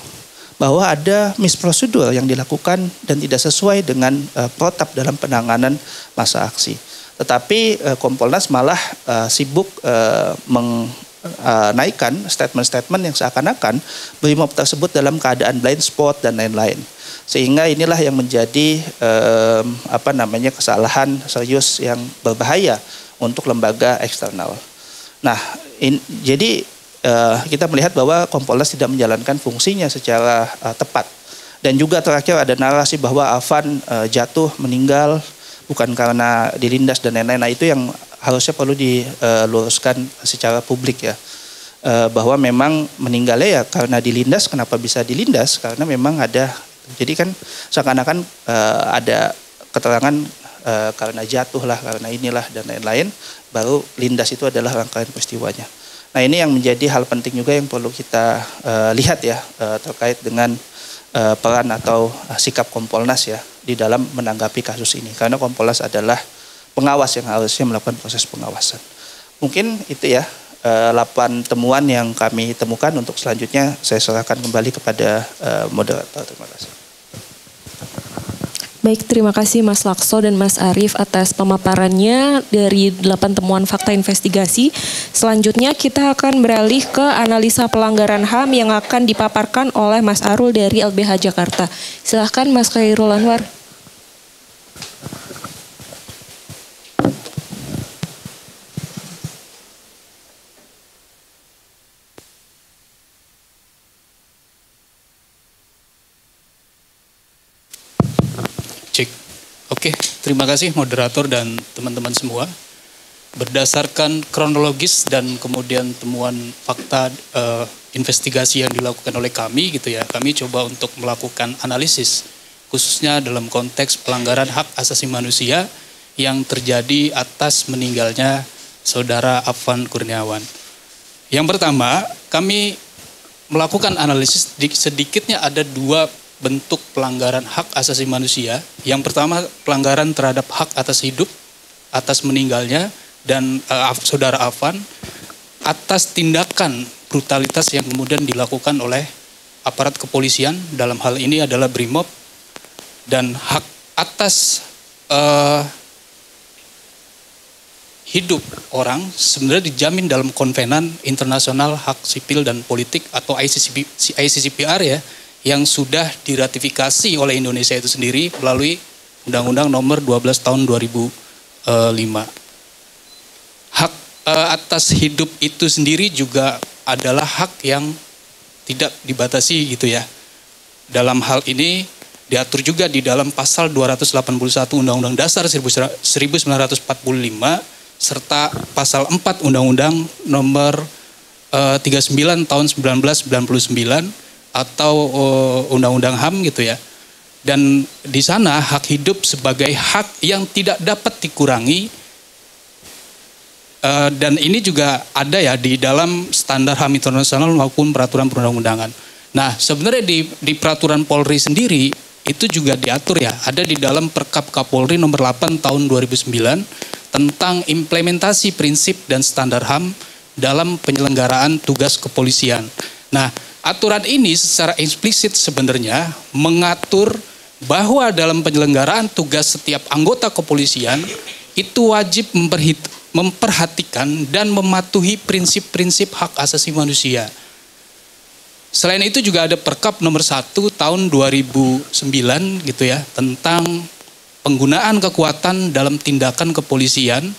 bahwa ada misprosedur yang dilakukan dan tidak sesuai dengan protap dalam penanganan masa aksi. Tetapi Kompolnas malah sibuk menaikkan statement-statement yang seakan-akan Brimob tersebut dalam keadaan blind spot dan lain-lain. Sehingga inilah yang menjadi kesalahan serius yang berbahaya untuk lembaga eksternal. Nah, jadi kita melihat bahwa Kompolnas tidak menjalankan fungsinya secara tepat. Dan juga terakhir ada narasi bahwa Afan jatuh meninggal bukan karena dilindas dan lain-lain. Nah, itu yang harusnya perlu diluruskan secara publik ya. Bahwa memang meninggalnya ya karena dilindas. Kenapa bisa dilindas? Karena memang ada, jadi kan seakan-akan ada keterangan karena jatuh lah, karena inilah dan lain-lain. Baru lindas itu adalah rangkaian peristiwanya. Nah, ini yang menjadi hal penting juga yang perlu kita lihat ya terkait dengan peran atau sikap Kompolnas ya di dalam menanggapi kasus ini. Karena Kompolnas adalah pengawas yang harusnya melakukan proses pengawasan. Mungkin itu ya 8 temuan yang kami temukan. Untuk selanjutnya saya serahkan kembali kepada moderator. Terima kasih. Baik, terima kasih Mas Lakso dan Mas Arief atas pemaparannya dari 8 temuan fakta investigasi. Selanjutnya kita akan beralih ke analisa pelanggaran HAM yang akan dipaparkan oleh Mas Arul dari LBH Jakarta. Silahkan Mas Khairul Anwar. Oke, terima kasih moderator dan teman-teman semua. Berdasarkan kronologis dan kemudian temuan fakta investigasi yang dilakukan oleh kami gitu ya, kami coba untuk melakukan analisis khususnya dalam konteks pelanggaran hak asasi manusia yang terjadi atas meninggalnya saudara Afan Kurniawan. Yang pertama, kami melakukan analisis sedikitnya ada 2 bentuk pelanggaran hak asasi manusia. Yang pertama, pelanggaran terhadap hak atas hidup atas meninggalnya dan saudara Afan atas tindakan brutalitas yang kemudian dilakukan oleh aparat kepolisian, dalam hal ini adalah Brimob, dan hak atas hidup orang sebenarnya dijamin dalam Konvenan Internasional Hak Sipil dan Politik atau ICCPR ya, yang sudah diratifikasi oleh Indonesia itu sendiri melalui Undang-Undang Nomor 12 Tahun 2005. Hak atas hidup itu sendiri juga adalah hak yang tidak dibatasi gitu ya. Dalam hal ini diatur juga di dalam pasal 281 Undang-Undang Dasar 1945 serta pasal 4 Undang-Undang nomor 39 tahun 1999 atau Undang-Undang HAM gitu ya. Dan di sana hak hidup sebagai hak yang tidak dapat dikurangi, dan ini juga ada ya di dalam standar HAM internasional maupun peraturan perundang-undangan. Nah, sebenarnya di peraturan Polri sendiri itu juga diatur ya, ada di dalam Perkap Kapolri nomor 8 tahun 2009 tentang implementasi prinsip dan standar HAM dalam penyelenggaraan tugas kepolisian. Nah, aturan ini secara eksplisit sebenarnya mengatur bahwa dalam penyelenggaraan tugas setiap anggota kepolisian itu wajib memperhatikan dan mematuhi prinsip-prinsip hak asasi manusia. Selain itu juga ada Perkap nomor 1 tahun 2009 gitu ya, tentang penggunaan kekuatan dalam tindakan kepolisian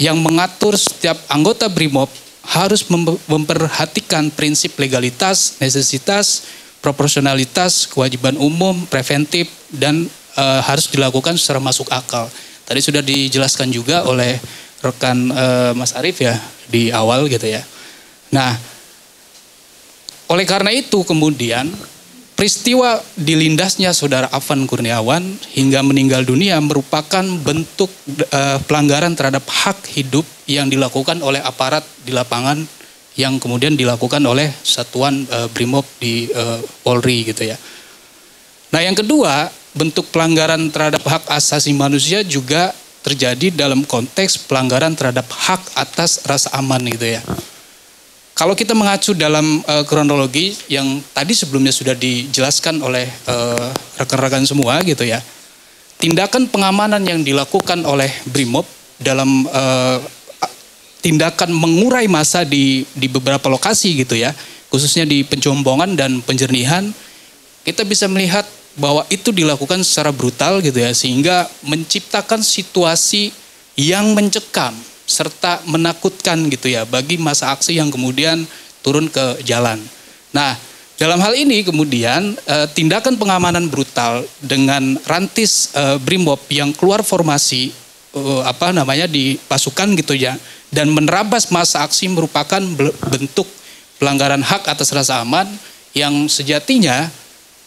yang mengatur setiap anggota BRIMOB harus memperhatikan prinsip legalitas, necesitas, proporsionalitas, kewajiban umum, preventif, dan harus dilakukan secara masuk akal. Tadi sudah dijelaskan juga oleh rekan Mas Arief ya di awal gitu ya. Nah, oleh karena itu kemudian peristiwa dilindasnya Saudara Afan Kurniawan hingga meninggal dunia merupakan bentuk pelanggaran terhadap hak hidup yang dilakukan oleh aparat di lapangan yang kemudian dilakukan oleh satuan BRIMOB di Polri gitu ya. Nah, yang kedua, bentuk pelanggaran terhadap hak asasi manusia juga terjadi dalam konteks pelanggaran terhadap hak atas rasa aman gitu ya. Kalau kita mengacu dalam kronologi yang tadi sebelumnya sudah dijelaskan oleh rekan-rekan semua gitu ya, tindakan pengamanan yang dilakukan oleh BRIMOB dalam tindakan mengurai massa di beberapa lokasi gitu ya, khususnya di Penjombongan dan Penjernihan, kita bisa melihat bahwa itu dilakukan secara brutal gitu ya, sehingga menciptakan situasi yang mencekam serta menakutkan gitu ya bagi massa aksi yang kemudian turun ke jalan. Nah, dalam hal ini kemudian tindakan pengamanan brutal dengan rantis BRIMOB yang keluar formasi di pasukan gitu ya dan menerabas massa aksi merupakan bentuk pelanggaran hak atas rasa aman yang sejatinya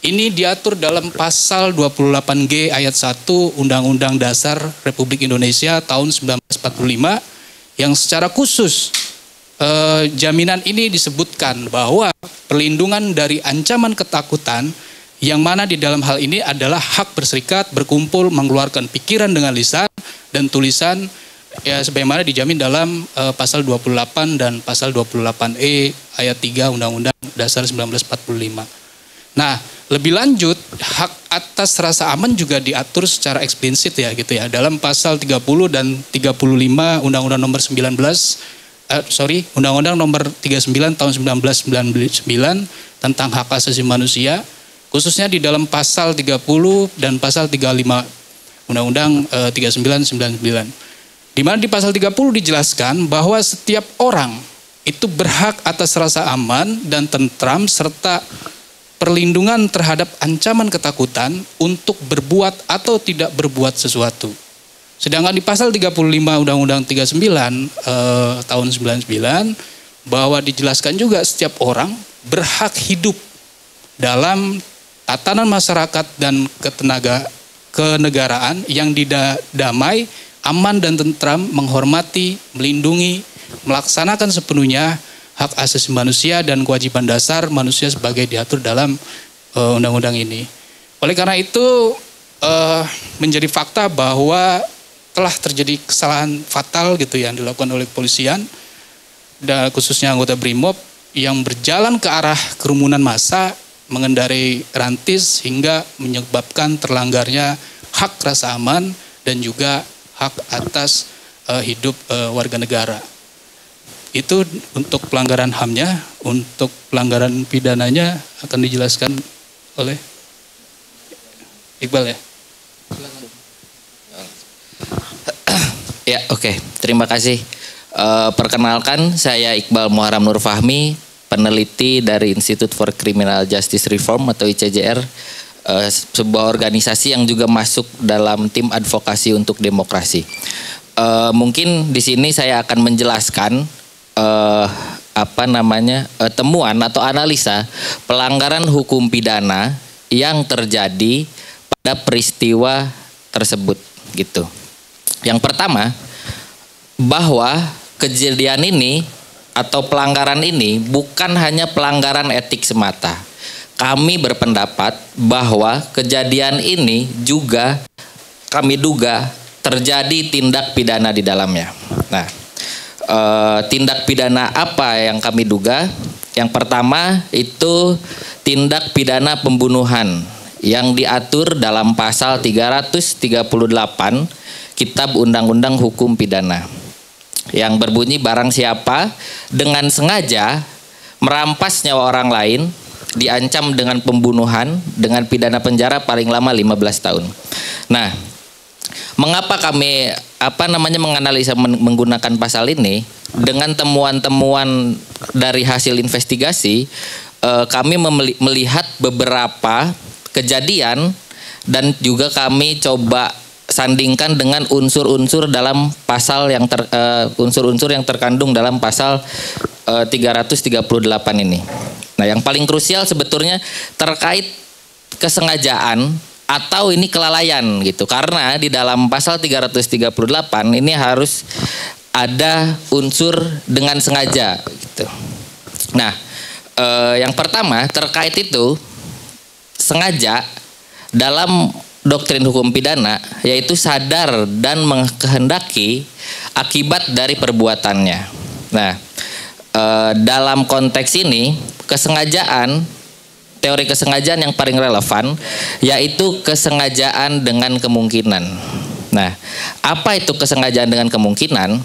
ini diatur dalam pasal 28G ayat 1 Undang-Undang Dasar Republik Indonesia tahun 1945 yang secara khusus jaminan ini disebutkan bahwa perlindungan dari ancaman ketakutan yang mana di dalam hal ini adalah hak berserikat, berkumpul, mengeluarkan pikiran dengan lisan dan tulisan ya sebagaimana dijamin dalam pasal 28 dan pasal 28E ayat 3 Undang-Undang Dasar 1945. Nah, lebih lanjut, hak atas rasa aman juga diatur secara eksplisit ya gitu ya. Dalam pasal 30 dan 35 Undang-Undang nomor 39 tahun 1999 tentang hak asasi manusia, khususnya di dalam pasal 30 dan pasal 35 Undang-Undang 3999. Di mana di pasal 30 dijelaskan bahwa setiap orang itu berhak atas rasa aman dan tentram serta perlindungan terhadap ancaman ketakutan untuk berbuat atau tidak berbuat sesuatu. Sedangkan di pasal 35 Undang-Undang 39 tahun 99 bahwa dijelaskan juga setiap orang berhak hidup dalam tatanan masyarakat dan kenegaraan yang damai, aman dan tentram, menghormati, melindungi, melaksanakan sepenuhnya hak asasi manusia dan kewajiban dasar manusia sebagai diatur dalam undang-undang ini. Oleh karena itu menjadi fakta bahwa telah terjadi kesalahan fatal gitu yang dilakukan oleh kepolisian dan khususnya anggota BRIMOB yang berjalan ke arah kerumunan massa mengendarai rantis hingga menyebabkan terlanggarnya hak rasa aman dan juga hak atas hidup warga negara. Itu untuk pelanggaran HAM-nya, untuk pelanggaran pidananya akan dijelaskan oleh Iqbal ya. Ya, oke. Terima kasih. Perkenalkan, saya Iqbal Muharram Nur Fahmi, peneliti dari Institute for Criminal Justice Reform atau ICJR, sebuah organisasi yang juga masuk dalam tim advokasi untuk demokrasi. mungkin di sini saya akan menjelaskan temuan atau analisa pelanggaran hukum pidana yang terjadi pada peristiwa tersebut gitu. Yang pertama, bahwa kejadian ini atau pelanggaran ini bukan hanya pelanggaran etik semata. Kami berpendapat bahwa kejadian ini juga kami duga terjadi tindak pidana di dalamnya. Nah, tindak pidana apa yang kami duga? Yang pertama itu tindak pidana pembunuhan yang diatur dalam pasal 338 Kitab Undang-Undang Hukum Pidana. Yang berbunyi barang siapa dengan sengaja merampas nyawa orang lain diancam dengan pembunuhan dengan pidana penjara paling lama 15 tahun. Nah, mengapa kami menganalisa menggunakan pasal ini? Dengan temuan-temuan dari hasil investigasi, kami melihat beberapa kejadian dan juga kami coba sandingkan dengan unsur-unsur dalam pasal yang unsur-unsur yang terkandung dalam pasal 338 ini. Nah, yang paling krusial sebetulnya terkait kesengajaan atau ini kelalaian gitu. Karena di dalam pasal 338 ini harus ada unsur dengan sengaja gitu. Nah, yang pertama terkait itu sengaja dalam doktrin hukum pidana yaitu sadar dan mengkehendaki akibat dari perbuatannya. Nah, dalam konteks ini kesengajaan, teori kesengajaan yang paling relevan yaitu kesengajaan dengan kemungkinan. Nah, apa itu kesengajaan dengan kemungkinan?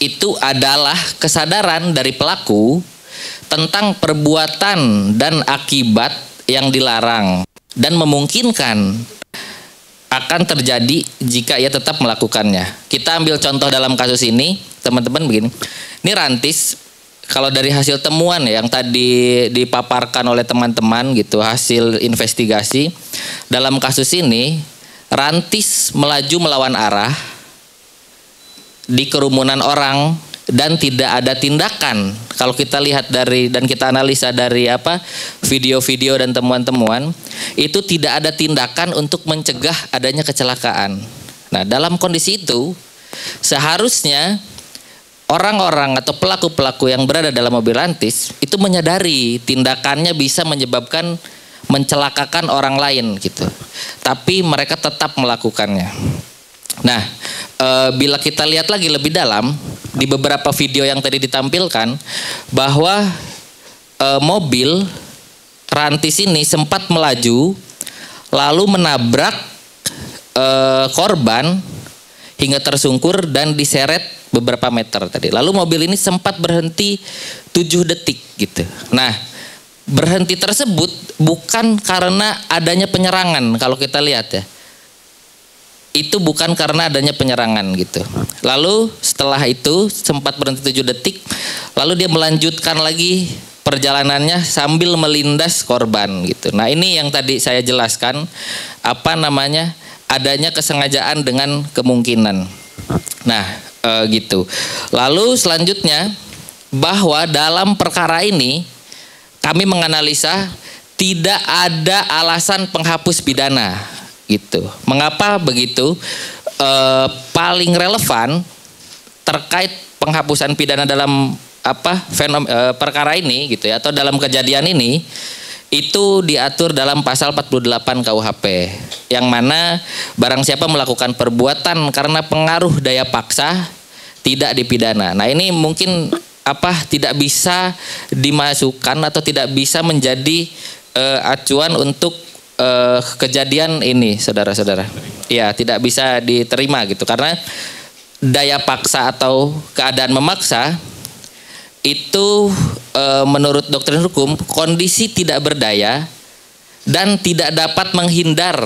Itu adalah kesadaran dari pelaku tentang perbuatan dan akibat yang dilarang dan memungkinkan akan terjadi jika ia tetap melakukannya. Kita ambil contoh dalam kasus ini, teman-teman begini. Ini Rantis, kalau dari hasil temuan yang tadi dipaparkan oleh teman-teman gitu, hasil investigasi dalam kasus ini, Rantis melaju melawan arah di kerumunan orang dan tidak ada tindakan. Kalau kita lihat dari dan kita analisa dari video-video dan temuan-temuan, itu tidak ada tindakan untuk mencegah adanya kecelakaan. Nah, dalam kondisi itu seharusnya orang-orang atau pelaku-pelaku yang berada dalam mobil Rantis itu menyadari tindakannya bisa menyebabkan mencelakakan orang lain gitu. Tapi mereka tetap melakukannya. Nah, bila kita lihat lagi lebih dalam di beberapa video yang tadi ditampilkan bahwa mobil Rantis ini sempat melaju lalu menabrak korban hingga tersungkur dan diseret beberapa meter tadi. Lalu mobil ini sempat berhenti 7 detik gitu. Nah, berhenti tersebut bukan karena adanya penyerangan kalau kita lihat ya. Itu bukan karena adanya penyerangan gitu. Lalu setelah itu sempat berhenti 7 detik, lalu dia melanjutkan lagi perjalanannya sambil melindas korban gitu. Nah, ini yang tadi saya jelaskan adanya kesengajaan dengan kemungkinan. Nah, gitu. Lalu selanjutnya bahwa dalam perkara ini kami menganalisa tidak ada alasan penghapus pidana. Gitu. Mengapa begitu? Paling relevan terkait penghapusan pidana dalam perkara ini gitu ya, atau dalam kejadian ini itu diatur dalam pasal 48 KUHP yang mana barang siapa melakukan perbuatan karena pengaruh daya paksa tidak dipidana. Nah, ini mungkin tidak bisa dimasukkan atau tidak bisa menjadi acuan untuk kejadian ini, saudara-saudara. Ya, tidak bisa diterima gitu karena daya paksa atau keadaan memaksa itu menurut doktrin hukum kondisi tidak berdaya dan tidak dapat menghindar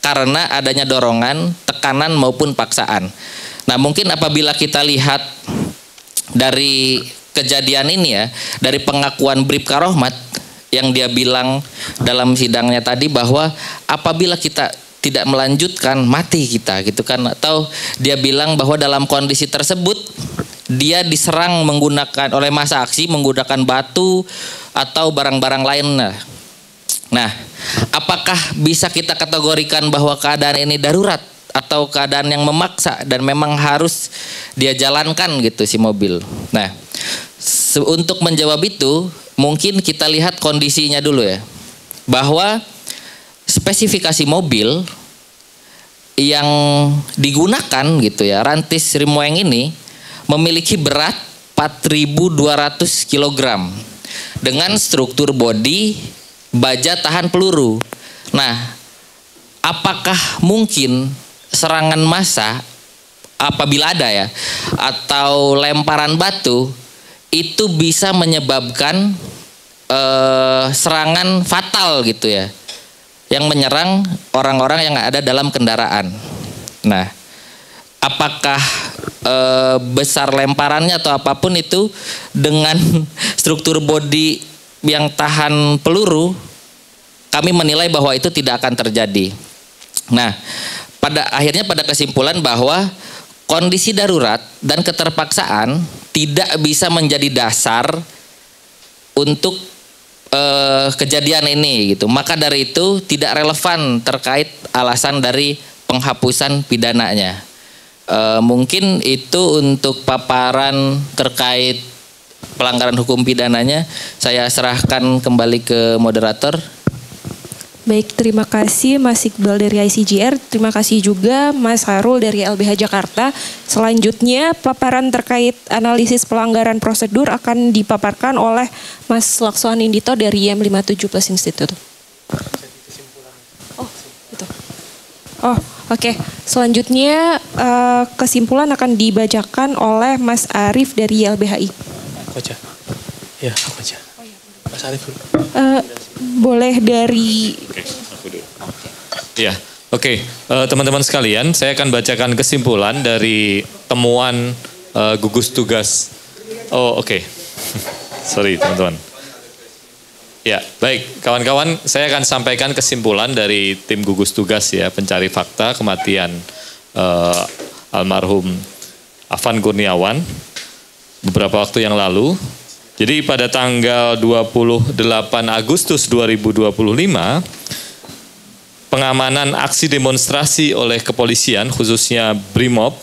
karena adanya dorongan, tekanan maupun paksaan. Nah, mungkin apabila kita lihat dari kejadian ini ya, dari pengakuan Bribka Rohmat yang dia bilang dalam sidangnya tadi bahwa apabila kita tidak melanjutkan, mati kita gitu kan. Atau dia bilang bahwa dalam kondisi tersebut dia diserang menggunakan oleh massa aksi menggunakan batu atau barang-barang lainnya. Nah, apakah bisa kita kategorikan bahwa keadaan ini darurat atau keadaan yang memaksa dan memang harus dia jalankan gitu si mobil. Nah, untuk menjawab itu mungkin kita lihat kondisinya dulu ya. Bahwa spesifikasi mobil yang digunakan gitu ya, rantis Rimoeng ini memiliki berat 4.200 kg dengan struktur bodi baja tahan peluru. Nah, apakah mungkin serangan massa apabila ada ya, atau lemparan batu itu bisa menyebabkan serangan fatal gitu ya, yang menyerang orang-orang yang ada dalam kendaraan. Nah, apakah besar lemparannya atau apapun itu dengan struktur bodi yang tahan peluru, kami menilai bahwa itu tidak akan terjadi. Nah, pada akhirnya pada kesimpulan bahwa kondisi darurat dan keterpaksaan tidak bisa menjadi dasar untuk kejadian ini gitu. Maka dari itu tidak relevan terkait alasan dari penghapusan pidananya. Mungkin itu untuk paparan terkait pelanggaran hukum pidananya. Saya serahkan kembali ke moderator. Baik, terima kasih Mas Iqbal dari ICJR. Terima kasih juga Mas Harul dari LBH Jakarta. Selanjutnya paparan terkait analisis pelanggaran prosedur akan dipaparkan oleh Mas Laksoan Indito dari IM57 Plus Institute. Oh, itu. Oh, oke. Selanjutnya kesimpulan akan dibacakan oleh Mas Arief dari YLBHI. Aku aja. Ya, aku aja. Mas Arief dulu. Boleh dari... Ya, oke. Teman-teman sekalian, saya akan bacakan kesimpulan dari temuan gugus tugas. Oh, oke. Sorry, teman-teman. Ya, baik. Kawan-kawan, saya akan sampaikan kesimpulan dari tim gugus tugas ya, pencari fakta kematian almarhum Afan Kurniawan beberapa waktu yang lalu. Jadi pada tanggal 28 Agustus 2025, pengamanan aksi demonstrasi oleh kepolisian, khususnya BRIMOB,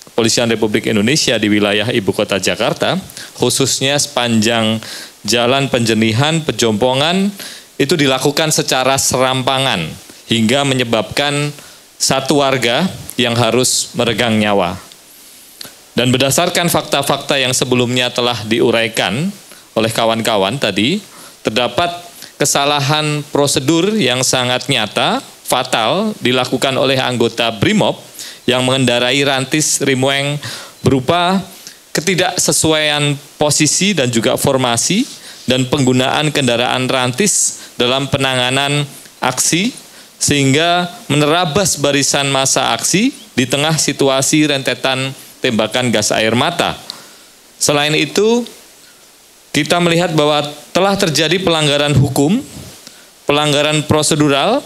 Kepolisian Republik Indonesia di wilayah Ibu Kota Jakarta, khususnya sepanjang Jalan Penjenihan, Pejompongan, itu dilakukan secara serampangan, hingga menyebabkan satu warga yang harus meregang nyawa. Dan berdasarkan fakta-fakta yang sebelumnya telah diuraikan oleh kawan-kawan tadi, terdapat kesalahan prosedur yang sangat nyata, fatal, dilakukan oleh anggota BRIMOB yang mengendarai rantis Rimoeng berupa ketidaksesuaian posisi dan juga formasi dan penggunaan kendaraan rantis dalam penanganan aksi sehingga menerabas barisan massa aksi di tengah situasi rentetan tembakan gas air mata. Selain itu, kita melihat bahwa telah terjadi pelanggaran hukum, pelanggaran prosedural,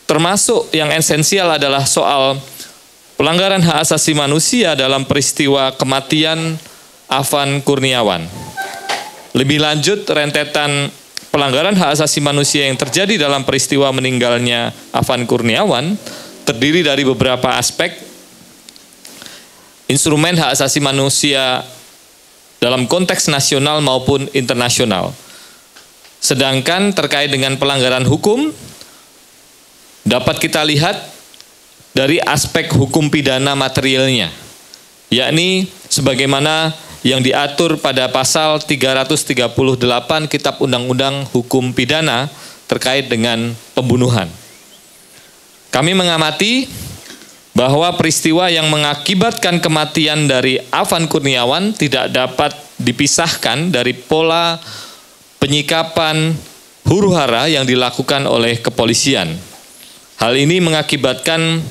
termasuk yang esensial adalah soal pelanggaran hak asasi manusia dalam peristiwa kematian Afan Kurniawan. Lebih lanjut, rentetan pelanggaran hak asasi manusia yang terjadi dalam peristiwa meninggalnya Afan Kurniawan terdiri dari beberapa aspek instrumen hak asasi manusia dalam konteks nasional maupun internasional. Sedangkan terkait dengan pelanggaran hukum, dapat kita lihat dari aspek hukum pidana materialnya, yakni sebagaimana yang diatur pada pasal 338 Kitab Undang-Undang Hukum Pidana terkait dengan pembunuhan. Kami mengamati bahwa peristiwa yang mengakibatkan kematian dari Afan Kurniawan tidak dapat dipisahkan dari pola penyikapan huru-hara yang dilakukan oleh kepolisian. Hal ini mengakibatkan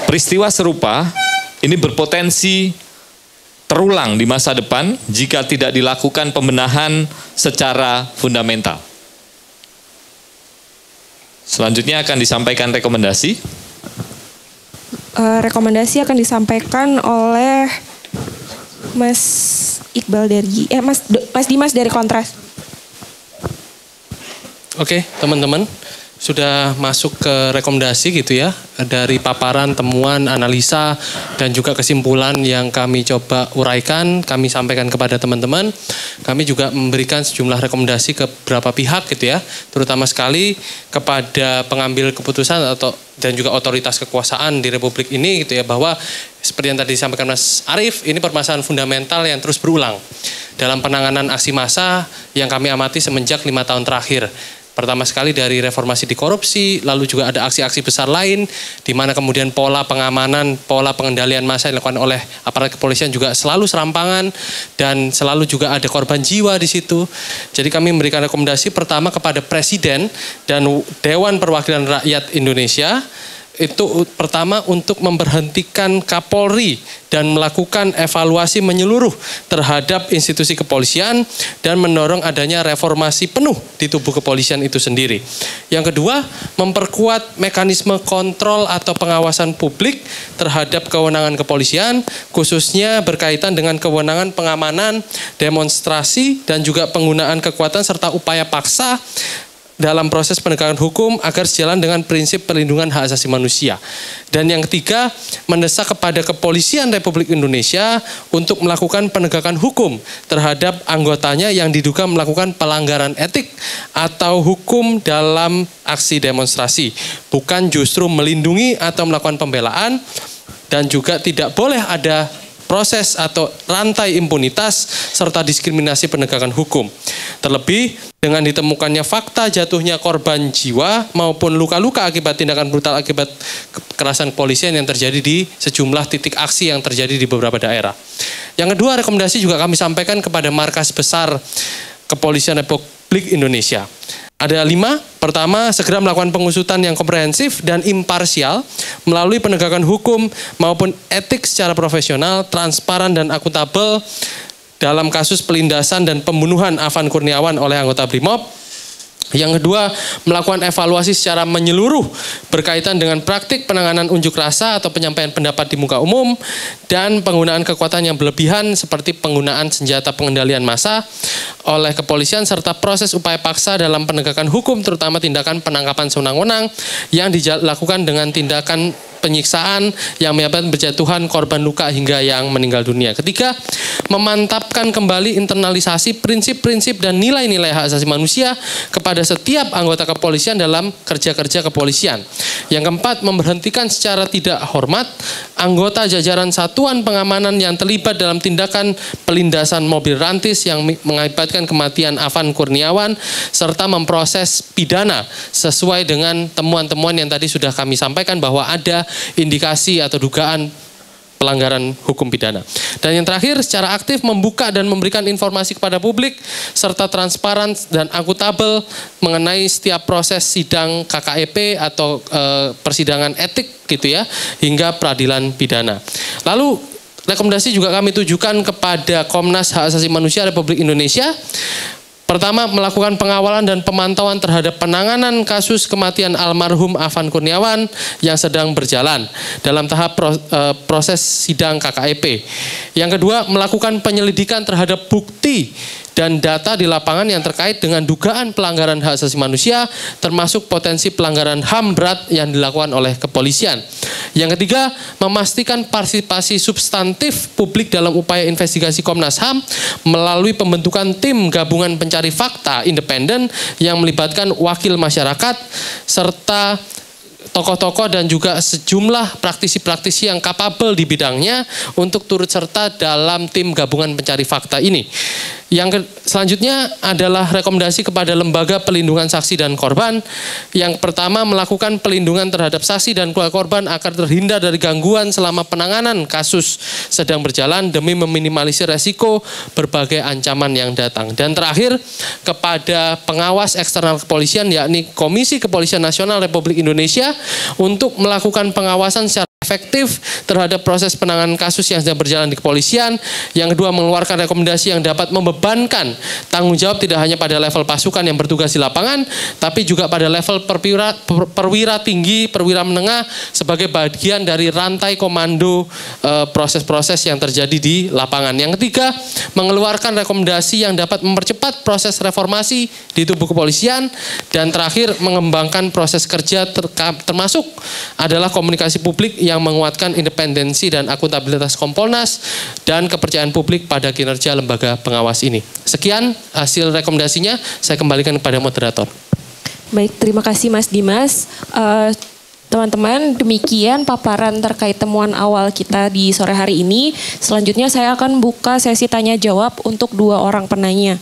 peristiwa serupa ini berpotensi terulang di masa depan jika tidak dilakukan pembenahan secara fundamental. Selanjutnya akan disampaikan rekomendasi. Rekomendasi akan disampaikan oleh Mas Iqbal dari Mas Dimas dari Kontras. Oke, teman-teman, sudah masuk ke rekomendasi gitu ya, dari paparan, temuan, analisa, dan juga kesimpulan yang kami coba uraikan, kami sampaikan kepada teman-teman. Kami juga memberikan sejumlah rekomendasi ke beberapa pihak gitu ya, terutama sekali kepada pengambil keputusan dan juga otoritas kekuasaan di Republik ini gitu ya, bahwa seperti yang tadi disampaikan Mas Arief, ini permasalahan fundamental yang terus berulang dalam penanganan aksi massa yang kami amati semenjak 5 tahun terakhir. Pertama sekali dari reformasi di korupsi, lalu juga ada aksi-aksi besar lain, di mana kemudian pola pengamanan, pola pengendalian massa yang dilakukan oleh aparat kepolisian juga selalu serampangan, dan selalu juga ada korban jiwa di situ. Jadi kami memberikan rekomendasi pertama kepada Presiden dan Dewan Perwakilan Rakyat Indonesia, itu pertama untuk memberhentikan Kapolri dan melakukan evaluasi menyeluruh terhadap institusi kepolisian dan mendorong adanya reformasi penuh di tubuh kepolisian itu sendiri. Yang kedua, memperkuat mekanisme kontrol atau pengawasan publik terhadap kewenangan kepolisian, khususnya berkaitan dengan kewenangan pengamanan, demonstrasi, dan juga penggunaan kekuatan serta upaya paksa dalam proses penegakan hukum agar sejalan dengan prinsip perlindungan hak asasi manusia. Dan yang ketiga, mendesak kepada Kepolisian Republik Indonesia untuk melakukan penegakan hukum terhadap anggotanya yang diduga melakukan pelanggaran etik atau hukum dalam aksi demonstrasi, bukan justru melindungi atau melakukan pembelaan, dan juga tidak boleh ada proses atau rantai impunitas serta diskriminasi penegakan hukum. Terlebih dengan ditemukannya fakta jatuhnya korban jiwa maupun luka-luka akibat tindakan brutal akibat kekerasan kepolisian yang terjadi di sejumlah titik aksi yang terjadi di beberapa daerah. Yang kedua, rekomendasi juga kami sampaikan kepada Markas Besar Kepolisian Republik Indonesia. Ada 5. Pertama, segera melakukan pengusutan yang komprehensif dan imparsial melalui penegakan hukum maupun etik secara profesional, transparan dan akuntabel dalam kasus pelindasan dan pembunuhan Afan Kurniawan oleh anggota Brimob. Yang kedua, melakukan evaluasi secara menyeluruh berkaitan dengan praktik penanganan unjuk rasa atau penyampaian pendapat di muka umum dan penggunaan kekuatan yang berlebihan seperti penggunaan senjata pengendalian massa oleh kepolisian serta proses upaya paksa dalam penegakan hukum, terutama tindakan penangkapan sewenang-wenang yang dilakukan dengan tindakan penyiksaan yang menyebabkan berjatuhan korban luka hingga yang meninggal dunia. Ketiga, memantapkan kembali internalisasi prinsip-prinsip dan nilai-nilai hak asasi manusia kepada setiap anggota kepolisian dalam kerja-kerja kepolisian. Yang keempat, memberhentikan secara tidak hormat anggota jajaran satuan pengamanan yang terlibat dalam tindakan pelindasan mobil rantis yang mengakibatkan kematian Afan Kurniawan serta memproses pidana sesuai dengan temuan-temuan yang tadi sudah kami sampaikan bahwa ada indikasi atau dugaan pelanggaran hukum pidana. Dan yang terakhir, secara aktif membuka dan memberikan informasi kepada publik serta transparan dan akuntabel mengenai setiap proses sidang KKEP atau persidangan etik gitu ya, hingga peradilan pidana. Lalu rekomendasi juga kami tujukan kepada Komnas Hak Asasi Manusia Republik Indonesia. Pertama, melakukan pengawalan dan pemantauan terhadap penanganan kasus kematian almarhum Afan Kurniawan yang sedang berjalan dalam tahap proses sidang KKEP. Yang kedua, melakukan penyelidikan terhadap bukti dan data di lapangan yang terkait dengan dugaan pelanggaran hak asasi manusia, termasuk potensi pelanggaran HAM berat yang dilakukan oleh kepolisian. Yang ketiga, memastikan partisipasi substantif publik dalam upaya investigasi Komnas HAM melalui pembentukan tim gabungan pencari fakta independen yang melibatkan wakil masyarakat serta tokoh-tokoh dan juga sejumlah praktisi-praktisi yang kapabel di bidangnya untuk turut serta dalam tim gabungan pencari fakta ini. Yang selanjutnya adalah rekomendasi kepada Lembaga Pelindungan Saksi dan Korban. Yang pertama, melakukan pelindungan terhadap saksi dan keluarga korban agar terhindar dari gangguan selama penanganan kasus sedang berjalan demi meminimalisir resiko berbagai ancaman yang datang. Dan terakhir, kepada pengawas eksternal kepolisian yakni Komisi Kepolisian Nasional Republik Indonesia untuk melakukan pengawasan secara efektif terhadap proses penanganan kasus yang sedang berjalan di kepolisian. Yang kedua, mengeluarkan rekomendasi yang dapat membebankan tanggung jawab tidak hanya pada level pasukan yang bertugas di lapangan, tapi juga pada level perwira tinggi, perwira menengah sebagai bagian dari rantai komando proses-proses yang terjadi di lapangan. Yang ketiga, mengeluarkan rekomendasi yang dapat mempercepat proses reformasi di tubuh kepolisian. Dan terakhir, mengembangkan proses kerja termasuk adalah komunikasi publik yang menguatkan independensi dan akuntabilitas Kompolnas dan kepercayaan publik pada kinerja lembaga pengawas ini. Sekian hasil rekomendasinya, saya kembalikan kepada moderator. Baik, terima kasih Mas Dimas. Teman-teman, demikian paparan terkait temuan awal kita di sore hari ini. Selanjutnya saya akan buka sesi tanya jawab untuk 2 orang penanya.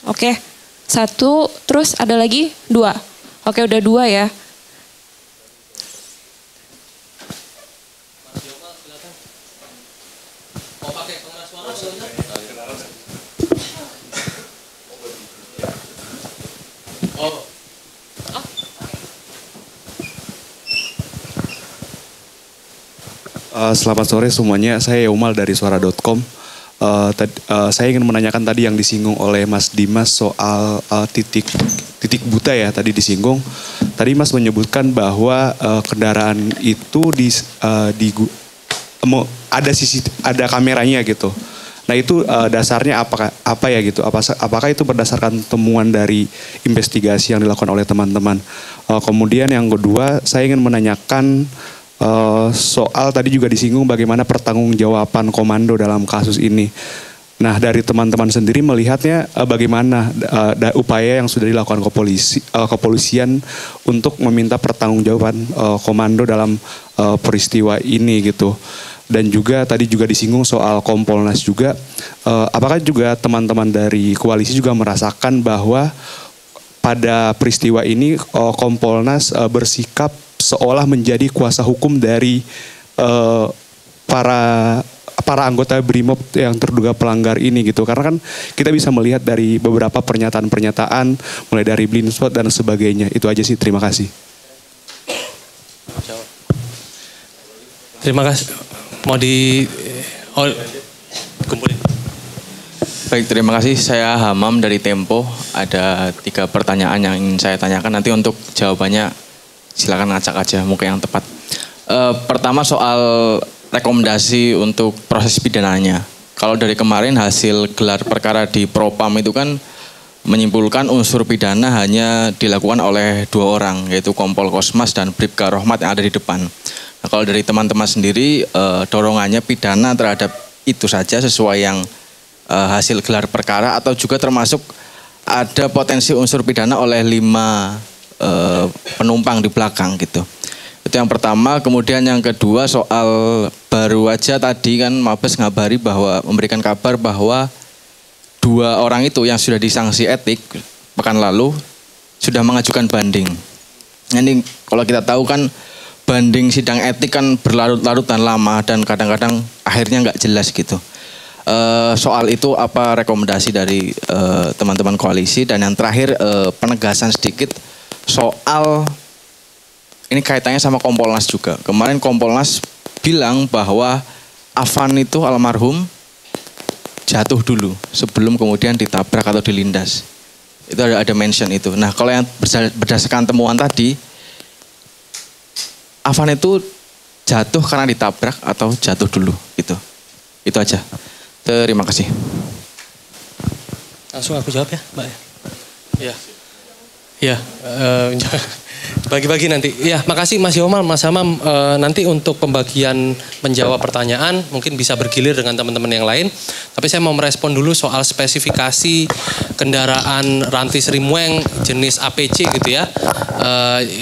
Oke, 1, terus ada lagi 2. Oke, udah 2 ya. Selamat sore semuanya, saya Yaumal dari suara.com. Saya ingin menanyakan tadi yang disinggung oleh Mas Dimas soal titik buta ya, tadi disinggung. Tadi Mas menyebutkan bahwa kendaraan itu ada kameranya gitu. Nah itu dasarnya apa ya gitu? Apakah itu berdasarkan temuan dari investigasi yang dilakukan oleh teman-teman? Kemudian yang kedua, saya ingin menanyakan soal tadi juga disinggung bagaimana pertanggungjawaban komando dalam kasus ini. Nah dari teman-teman sendiri melihatnya bagaimana upaya yang sudah dilakukan kepolisian untuk meminta pertanggungjawaban komando dalam peristiwa ini gitu. Dan juga tadi juga disinggung soal Kompolnas juga. Apakah juga teman-teman dari koalisi juga merasakan bahwa pada peristiwa ini Kompolnas bersikap seolah menjadi kuasa hukum dari para anggota BRIMOB yang terduga pelanggar ini gitu. Karena kan kita bisa melihat dari beberapa pernyataan-pernyataan mulai dari Blinspot dan sebagainya. Itu aja sih, terima kasih. Terima kasih. Mau kumpulin. Baik, terima kasih. Saya Hamam dari Tempo. Ada 3 pertanyaan yang ingin saya tanyakan. Nanti untuk jawabannya silakan ngacak aja muka yang tepat. Pertama soal rekomendasi untuk proses pidananya. Kalau dari kemarin hasil gelar perkara di Propam itu kan menyimpulkan unsur pidana hanya dilakukan oleh 2 orang, yaitu Kompol Kosmas dan Bribka Rohmat yang ada di depan. Nah, kalau dari teman-teman sendiri dorongannya pidana terhadap itu saja sesuai yang hasil gelar perkara atau juga termasuk ada potensi unsur pidana oleh 5 penumpang di belakang gitu. Itu yang pertama. Kemudian yang kedua soal baru aja tadi kan Mabes ngabari bahwa memberikan kabar bahwa 2 orang itu yang sudah disanksi etik pekan lalu sudah mengajukan banding. Ini kalau kita tahu kan banding sidang etik kan berlarut-larut dan lama dan kadang-kadang akhirnya nggak jelas gitu. Soal itu apa rekomendasi dari teman-teman koalisi? Dan yang terakhir penegasan sedikit soal ini kaitannya sama Kompolnas juga. Kemarin Kompolnas bilang bahwa Afan itu almarhum jatuh dulu sebelum kemudian ditabrak atau dilindas. Itu ada mention itu. Nah kalau yang berdasarkan temuan tadi, Afan itu jatuh karena ditabrak atau jatuh dulu gitu. Itu aja. Terima kasih. Langsung aku jawab ya, Mbak. Ya. Ya, bagi-bagi nanti. Ya, makasih Mas Yomal, Mas Hamam. Nanti untuk pembagian menjawab pertanyaan mungkin bisa bergilir dengan teman-teman yang lain. Tapi saya mau merespon dulu soal spesifikasi kendaraan Rantis Rimweng jenis APC gitu ya.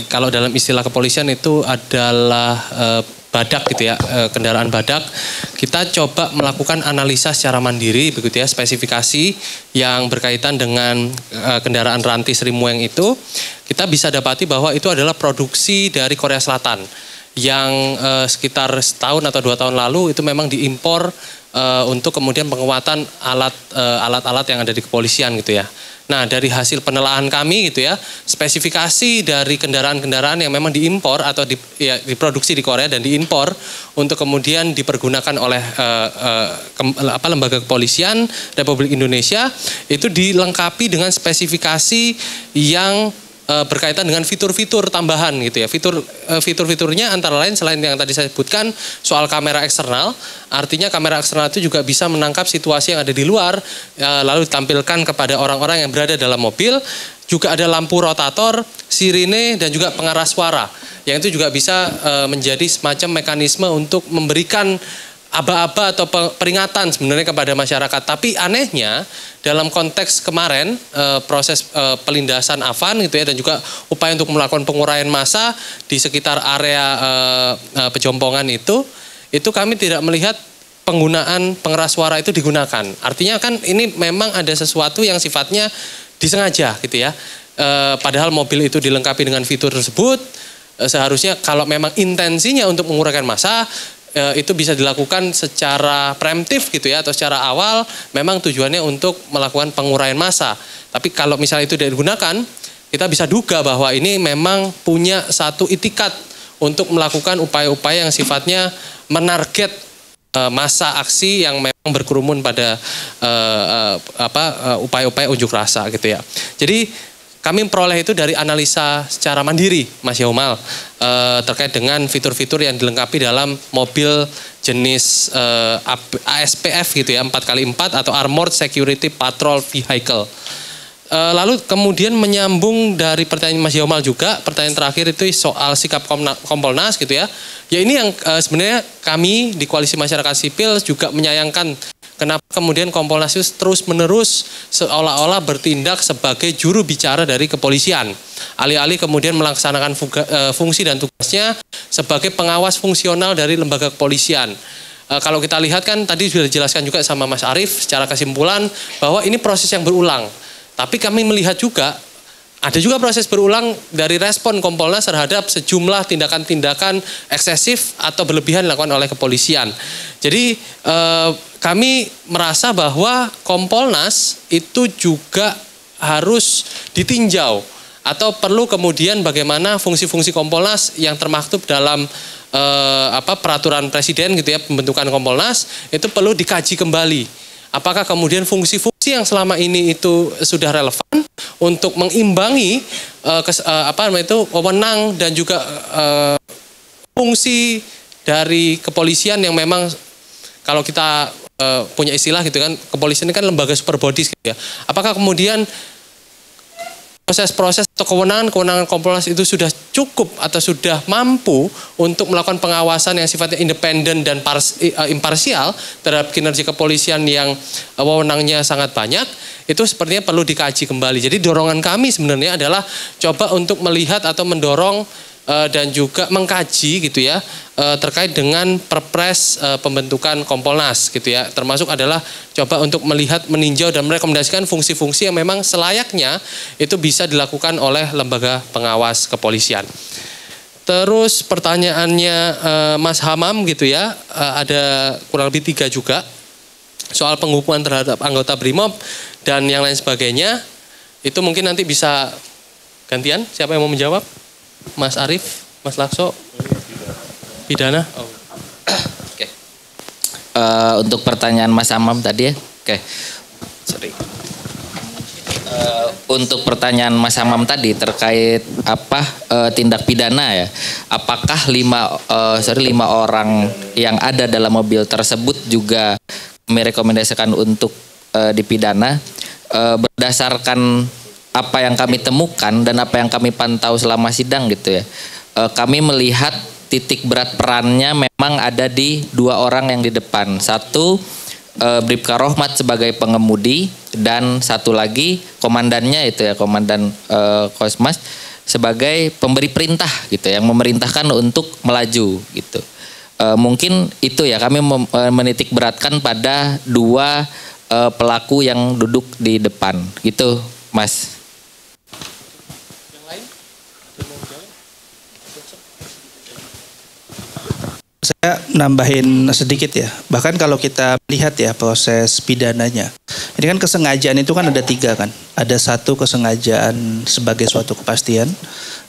Kalau dalam istilah kepolisian itu adalah badak gitu ya, kendaraan badak. Kita coba melakukan analisa secara mandiri begitu ya, spesifikasi yang berkaitan dengan kendaraan Rantis Rimweng itu. Kita bisa dapati bahwa itu adalah produksi dari Korea Selatan. yang sekitar setahun atau 2 tahun lalu itu memang diimpor untuk kemudian penguatan alat-alat yang ada di kepolisian gitu ya. Nah, dari hasil penelaahan kami gitu ya, spesifikasi dari kendaraan-kendaraan yang memang diimpor atau diproduksi di Korea dan diimpor untuk kemudian dipergunakan oleh lembaga kepolisian Republik Indonesia itu dilengkapi dengan spesifikasi yang berkaitan dengan fitur-fitur tambahan gitu ya. Fitur-fiturnya antara lain selain yang tadi saya sebutkan soal kamera eksternal, artinya kamera eksternal itu juga bisa menangkap situasi yang ada di luar lalu ditampilkan kepada orang-orang yang berada dalam mobil. Juga ada lampu rotator, sirine dan juga pengeras suara yang itu juga bisa menjadi semacam mekanisme untuk memberikan aba-aba atau peringatan sebenarnya kepada masyarakat. Tapi anehnya dalam konteks kemarin proses pelindasan Afan gitu ya dan juga upaya untuk melakukan penguraian massa di sekitar area Pejompongan itu kami tidak melihat penggunaan pengeras suara itu digunakan. Artinya kan ini memang ada sesuatu yang sifatnya disengaja gitu ya. Padahal mobil itu dilengkapi dengan fitur tersebut, seharusnya kalau memang intensinya untuk menguraikan massa itu bisa dilakukan secara preemptif gitu ya atau secara awal memang tujuannya untuk melakukan penguraian massa. Tapi kalau misalnya itu tidak digunakan, kita bisa duga bahwa ini memang punya satu itikat untuk melakukan upaya-upaya yang sifatnya menarget massa aksi yang memang berkerumun pada upaya-upaya unjuk rasa gitu ya. Jadi kami memperoleh itu dari analisa secara mandiri, Mas Yaumal, terkait dengan fitur-fitur yang dilengkapi dalam mobil jenis ASPF gitu ya, 4x4 atau Armored Security Patrol Vehicle. Lalu kemudian menyambung dari pertanyaan Mas Yaumal juga, pertanyaan terakhir itu soal sikap Kompolnas gitu ya. Ya ini yang sebenarnya kami di Koalisi Masyarakat Sipil juga menyayangkan. Kenapa kemudian Kompolnas itu terus-menerus seolah-olah bertindak sebagai juru bicara dari kepolisian. Alih-alih kemudian melaksanakan fungsi dan tugasnya sebagai pengawas fungsional dari lembaga kepolisian. Kalau kita lihat kan tadi sudah dijelaskan juga sama Mas Arief secara kesimpulan bahwa ini proses yang berulang. Tapi kami melihat juga ada juga proses berulang dari respon Kompolnas terhadap sejumlah tindakan-tindakan eksesif atau berlebihan dilakukan oleh kepolisian. Jadi kami merasa bahwa Kompolnas itu juga harus ditinjau atau perlu kemudian bagaimana fungsi-fungsi Kompolnas yang termaktub dalam peraturan presiden gitu ya, pembentukan Kompolnas itu perlu dikaji kembali. Apakah kemudian fungsi-fungsi yang selama ini itu sudah relevan untuk mengimbangi wewenang dan juga fungsi dari kepolisian yang memang kalau kita punya istilah gitu kan, kepolisian ini kan lembaga super body gitu ya. Apakah kemudian proses-proses atau kewenangan Kompolnas itu sudah cukup atau sudah mampu untuk melakukan pengawasan yang sifatnya independen dan imparsial terhadap kinerja kepolisian yang wewenangnya sangat banyak, itu sepertinya perlu dikaji kembali. Jadi dorongan kami sebenarnya adalah coba untuk melihat atau mendorong dan juga mengkaji gitu ya terkait dengan perpres pembentukan Kompolnas gitu ya, termasuk adalah coba untuk melihat, meninjau dan merekomendasikan fungsi-fungsi yang memang selayaknya itu bisa dilakukan oleh lembaga pengawas kepolisian. Terus pertanyaannya Mas Hamam gitu ya, ada kurang lebih 3 juga soal penghukuman terhadap anggota BRIMOB dan yang lain sebagainya. Itu mungkin nanti bisa gantian, siapa yang mau menjawab? Mas Arief, Mas Lakso, pidana. Oh. Oke. Untuk pertanyaan Mas Amam tadi ya. Oke. Sorry. Untuk pertanyaan Mas Amam tadi terkait tindak pidana ya. Apakah 5 orang yang ada dalam mobil tersebut juga merekomendasikan untuk dipidana berdasarkan apa yang kami temukan dan apa yang kami pantau selama sidang gitu ya. Kami melihat titik berat perannya memang ada di 2 orang yang di depan. Satu Bribka Rohmat sebagai pengemudi dan satu lagi komandannya itu ya, Komandan Kosmas sebagai pemberi perintah gitu, yang memerintahkan untuk melaju gitu. Mungkin itu ya, kami menitik beratkan pada 2 pelaku yang duduk di depan gitu, Mas. Ya, nambahin sedikit ya. Bahkan kalau kita lihat ya proses pidananya, ini kan kesengajaan itu kan ada 3 kan. Ada satu kesengajaan sebagai suatu kepastian,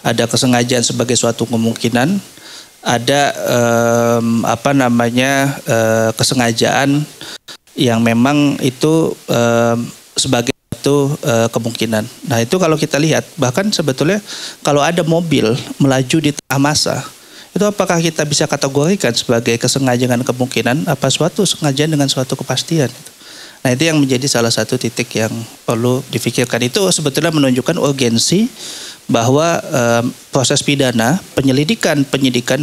ada kesengajaan sebagai suatu kemungkinan, ada kesengajaan yang memang itu sebagai suatu kemungkinan. Nah itu kalau kita lihat, bahkan sebetulnya kalau ada mobil melaju di tengah masa, itu apakah kita bisa kategorikan sebagai kesengajaan dengan kemungkinan, apa suatu sengajaan dengan suatu kepastian? Nah itu yang menjadi salah satu titik yang perlu difikirkan. Itu sebetulnya menunjukkan urgensi bahwa proses pidana, penyidikan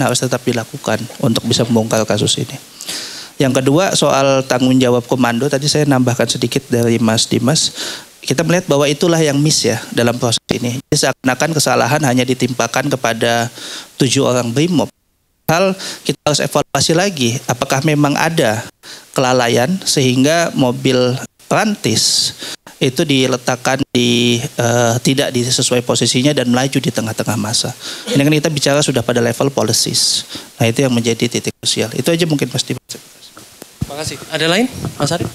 harus tetap dilakukan untuk bisa membongkar kasus ini. Yang kedua soal tanggung jawab komando, tadi saya nambahkan sedikit dari Mas Dimas. Kita melihat bahwa itulah yang miss ya dalam proses ini. Jadi seakan-akan kesalahan hanya ditimpakan kepada 7 orang BRIMOB. Hal kita harus evaluasi lagi, apakah memang ada kelalaian sehingga mobil rantis itu diletakkan tidak sesuai posisinya dan melaju di tengah-tengah masa. Ini kan kita bicara sudah pada level policies. Nah itu yang menjadi titik krusial. Itu aja mungkin Mas Dimas. Terima kasih. Ada lain, Mas Arief?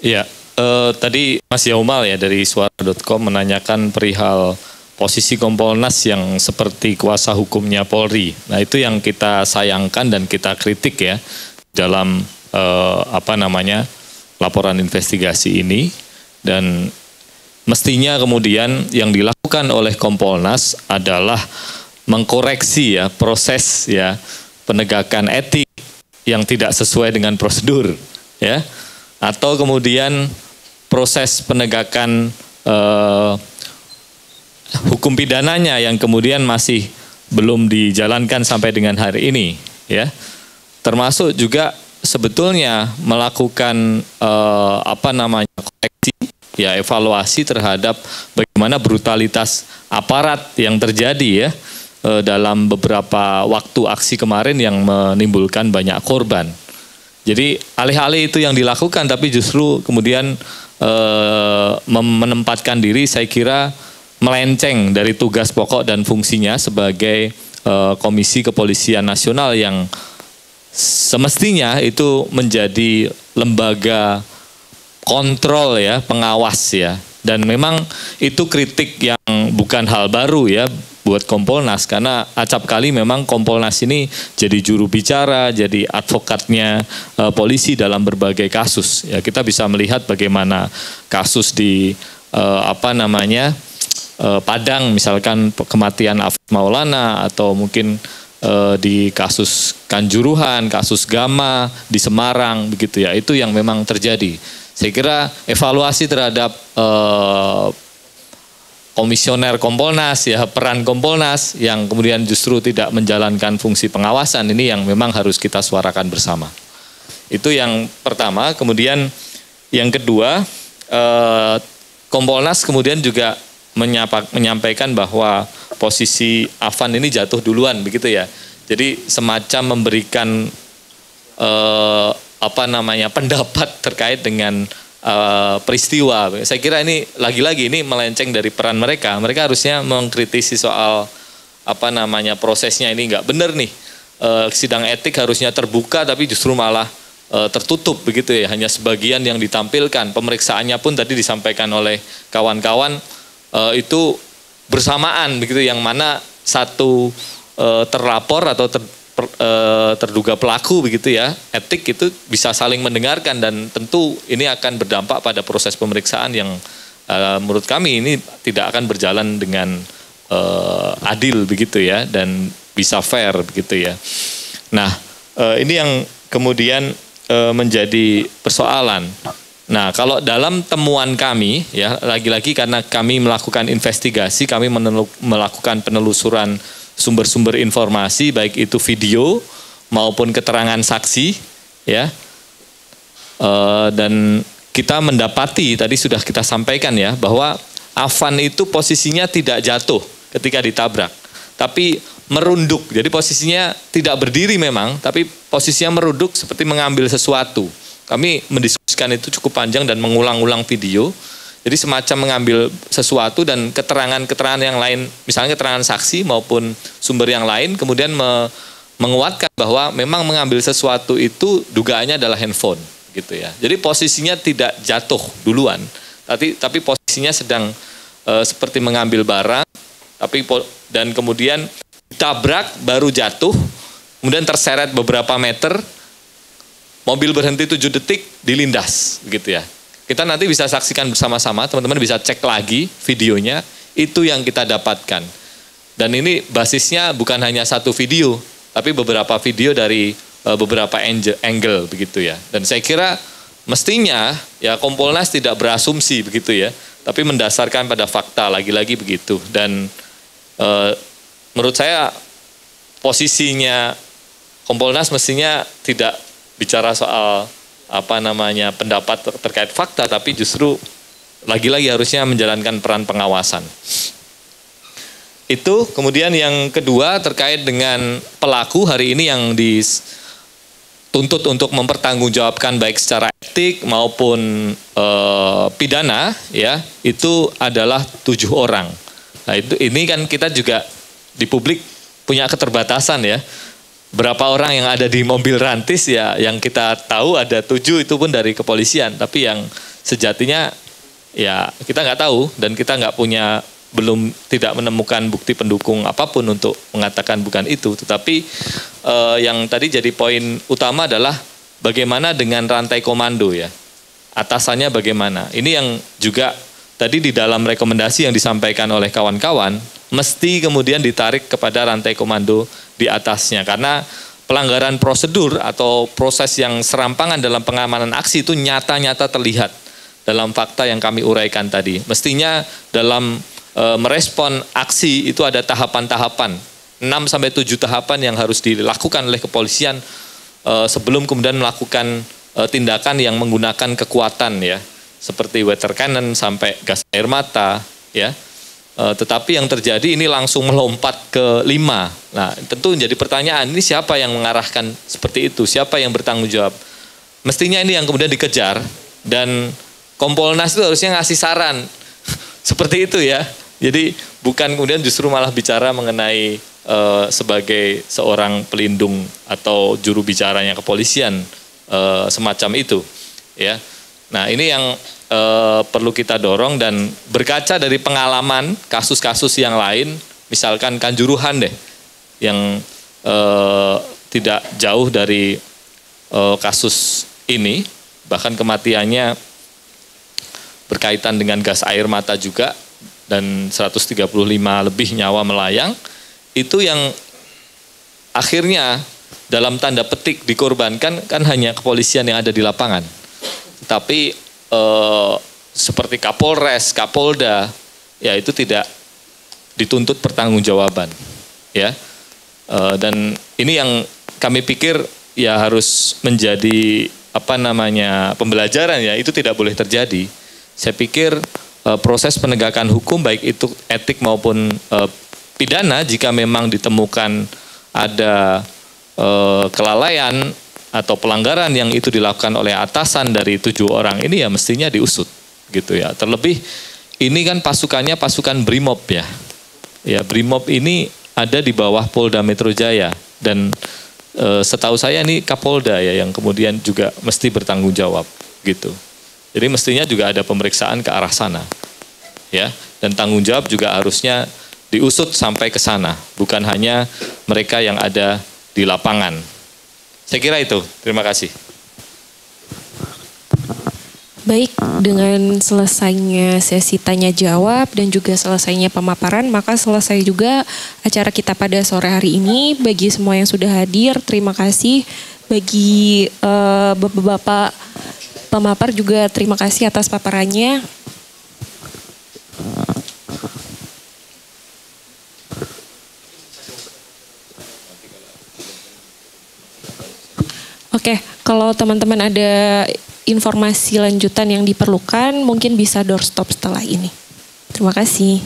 Iya, tadi Mas Yaumal ya dari suara.com menanyakan perihal posisi Kompolnas yang seperti kuasa hukumnya Polri. Nah itu yang kita sayangkan dan kita kritik ya dalam laporan investigasi ini, dan mestinya kemudian yang dilakukan oleh Kompolnas adalah mengkoreksi ya proses ya penegakan etik yang tidak sesuai dengan prosedur ya, atau kemudian proses penegakan hukum pidananya yang kemudian masih belum dijalankan sampai dengan hari ini ya, termasuk juga sebetulnya melakukan koreksi ya, evaluasi terhadap bagaimana brutalitas aparat yang terjadi ya dalam beberapa waktu aksi kemarin yang menimbulkan banyak korban. Jadi alih-alih itu yang dilakukan, tapi justru kemudian menempatkan diri, saya kira melenceng dari tugas pokok dan fungsinya sebagai Komisi Kepolisian Nasional yang semestinya itu menjadi lembaga kontrol ya, pengawas ya. Dan memang itu kritik yang bukan hal baru ya buat Kompolnas, karena acap kali memang Kompolnas ini jadi juru bicara, jadi advokatnya polisi dalam berbagai kasus. Ya kita bisa melihat bagaimana kasus di Padang misalkan kematian Afif Maulana, atau mungkin di kasus Kanjuruhan, kasus Gama di Semarang begitu ya. Itu yang memang terjadi. Saya kira evaluasi terhadap komisioner Kompolnas ya, peran Kompolnas yang kemudian justru tidak menjalankan fungsi pengawasan, ini yang memang harus kita suarakan bersama. Itu yang pertama. Kemudian yang kedua, Kompolnas kemudian juga menyampaikan bahwa posisi Afan ini jatuh duluan begitu ya. Jadi semacam memberikan pendapat terkait dengan peristiwa. Saya kira ini lagi-lagi ini melenceng dari peran mereka. Mereka harusnya mengkritisi soal prosesnya ini nggak benar nih. Sidang etik harusnya terbuka tapi justru malah tertutup begitu ya. Hanya sebagian yang ditampilkan. Pemeriksaannya pun tadi disampaikan oleh kawan-kawan itu bersamaan begitu, yang mana satu terlapor atau terduga pelaku begitu ya, etik itu bisa saling mendengarkan, dan tentu ini akan berdampak pada proses pemeriksaan yang menurut kami ini tidak akan berjalan dengan adil begitu ya, dan bisa fair begitu ya. Nah ini yang kemudian menjadi persoalan. Nah kalau dalam temuan kami ya, lagi-lagi karena kami melakukan investigasi, kami melakukan penelusuran sumber-sumber informasi, baik itu video maupun keterangan saksi ya, dan kita mendapati tadi sudah kita sampaikan ya, bahwa Afan itu posisinya tidak jatuh ketika ditabrak, tapi merunduk. Jadi posisinya tidak berdiri memang, tapi posisinya merunduk seperti mengambil sesuatu. Kami mendiskusikan itu cukup panjang dan mengulang-ulang video. Jadi semacam mengambil sesuatu, dan keterangan-keterangan yang lain, misalnya keterangan saksi maupun sumber yang lain, kemudian menguatkan bahwa memang mengambil sesuatu itu dugaannya adalah handphone gitu ya. Jadi posisinya tidak jatuh duluan, tapi posisinya sedang seperti mengambil barang, dan kemudian tabrak baru jatuh, kemudian terseret beberapa meter, mobil berhenti 7 detik, dilindas gitu ya. Kita nanti bisa saksikan bersama-sama, teman-teman bisa cek lagi videonya, itu yang kita dapatkan. Dan ini basisnya bukan hanya satu video, tapi beberapa video dari beberapa angle begitu ya. Dan saya kira mestinya ya Kompolnas tidak berasumsi begitu ya, tapi mendasarkan pada fakta, lagi-lagi begitu. Dan menurut saya posisinya Kompolnas mestinya tidak bicara soal pendapat terkait fakta, tapi justru lagi-lagi harusnya menjalankan peran pengawasan. Itu. Kemudian yang kedua terkait dengan pelaku hari ini yang dituntut untuk mempertanggungjawabkan baik secara etik maupun pidana ya, itu adalah 7 orang. Nah ini kan kita juga di publik punya keterbatasan ya. Berapa orang yang ada di mobil rantis ya, yang kita tahu ada 7 itu pun dari kepolisian, tapi yang sejatinya ya kita nggak tahu, dan kita tidak menemukan bukti pendukung apapun untuk mengatakan bukan itu. Tetapi yang tadi jadi poin utama adalah bagaimana dengan rantai komando ya, atasannya bagaimana. Ini yang juga tadi di dalam rekomendasi yang disampaikan oleh kawan-kawan, mesti kemudian ditarik kepada rantai komando di atasnya, karena pelanggaran prosedur atau proses yang serampangan dalam pengamanan aksi itu nyata-nyata terlihat dalam fakta yang kami uraikan tadi. Mestinya dalam merespon aksi itu ada tahapan-tahapan, 6-7 tahapan yang harus dilakukan oleh kepolisian sebelum kemudian melakukan tindakan yang menggunakan kekuatan ya, seperti water cannon sampai gas air mata ya. Tetapi yang terjadi ini langsung melompat ke 5. Nah tentu menjadi pertanyaan, ini siapa yang mengarahkan seperti itu, siapa yang bertanggung jawab? Mestinya ini yang kemudian dikejar, dan Kompolnas itu harusnya ngasih saran seperti itu ya. Jadi bukan kemudian justru malah bicara mengenai sebagai seorang pelindung atau juru bicaranya kepolisian semacam itu ya. Nah ini yang perlu kita dorong, dan berkaca dari pengalaman kasus-kasus yang lain, misalkan Kanjuruhan deh, yang tidak jauh dari kasus ini, bahkan kematiannya berkaitan dengan gas air mata juga, dan 135 lebih nyawa melayang, itu yang akhirnya dalam tanda petik dikorbankan kan hanya kepolisian yang ada di lapangan. Tapi seperti Kapolres, Kapolda, ya itu tidak dituntut pertanggungjawaban, ya. Dan ini yang kami pikir ya harus menjadi pembelajaran ya, itu tidak boleh terjadi. Saya pikir proses penegakan hukum baik itu etik maupun pidana, jika memang ditemukan ada kelalaian atau pelanggaran yang itu dilakukan oleh atasan dari 7 orang ini, ya mestinya diusut gitu ya. Terlebih ini kan pasukannya pasukan Brimob ya. Ya Brimob ini ada di bawah Polda Metro Jaya, dan setahu saya ini Kapolda ya yang kemudian juga mesti bertanggung jawab gitu. Jadi mestinya juga ada pemeriksaan ke arah sana ya, dan tanggung jawab juga harusnya diusut sampai ke sana, bukan hanya mereka yang ada di lapangan. Saya kira itu. Terima kasih. Baik, dengan selesainya sesi tanya jawab dan juga selesainya pemaparan, maka selesai juga acara kita pada sore hari ini. Bagi semua yang sudah hadir, terima kasih. Bagi bapak-bapak pemapar juga terima kasih atas paparannya. Oke, kalau teman-teman ada informasi lanjutan yang diperlukan, mungkin bisa doorstop setelah ini. Terima kasih.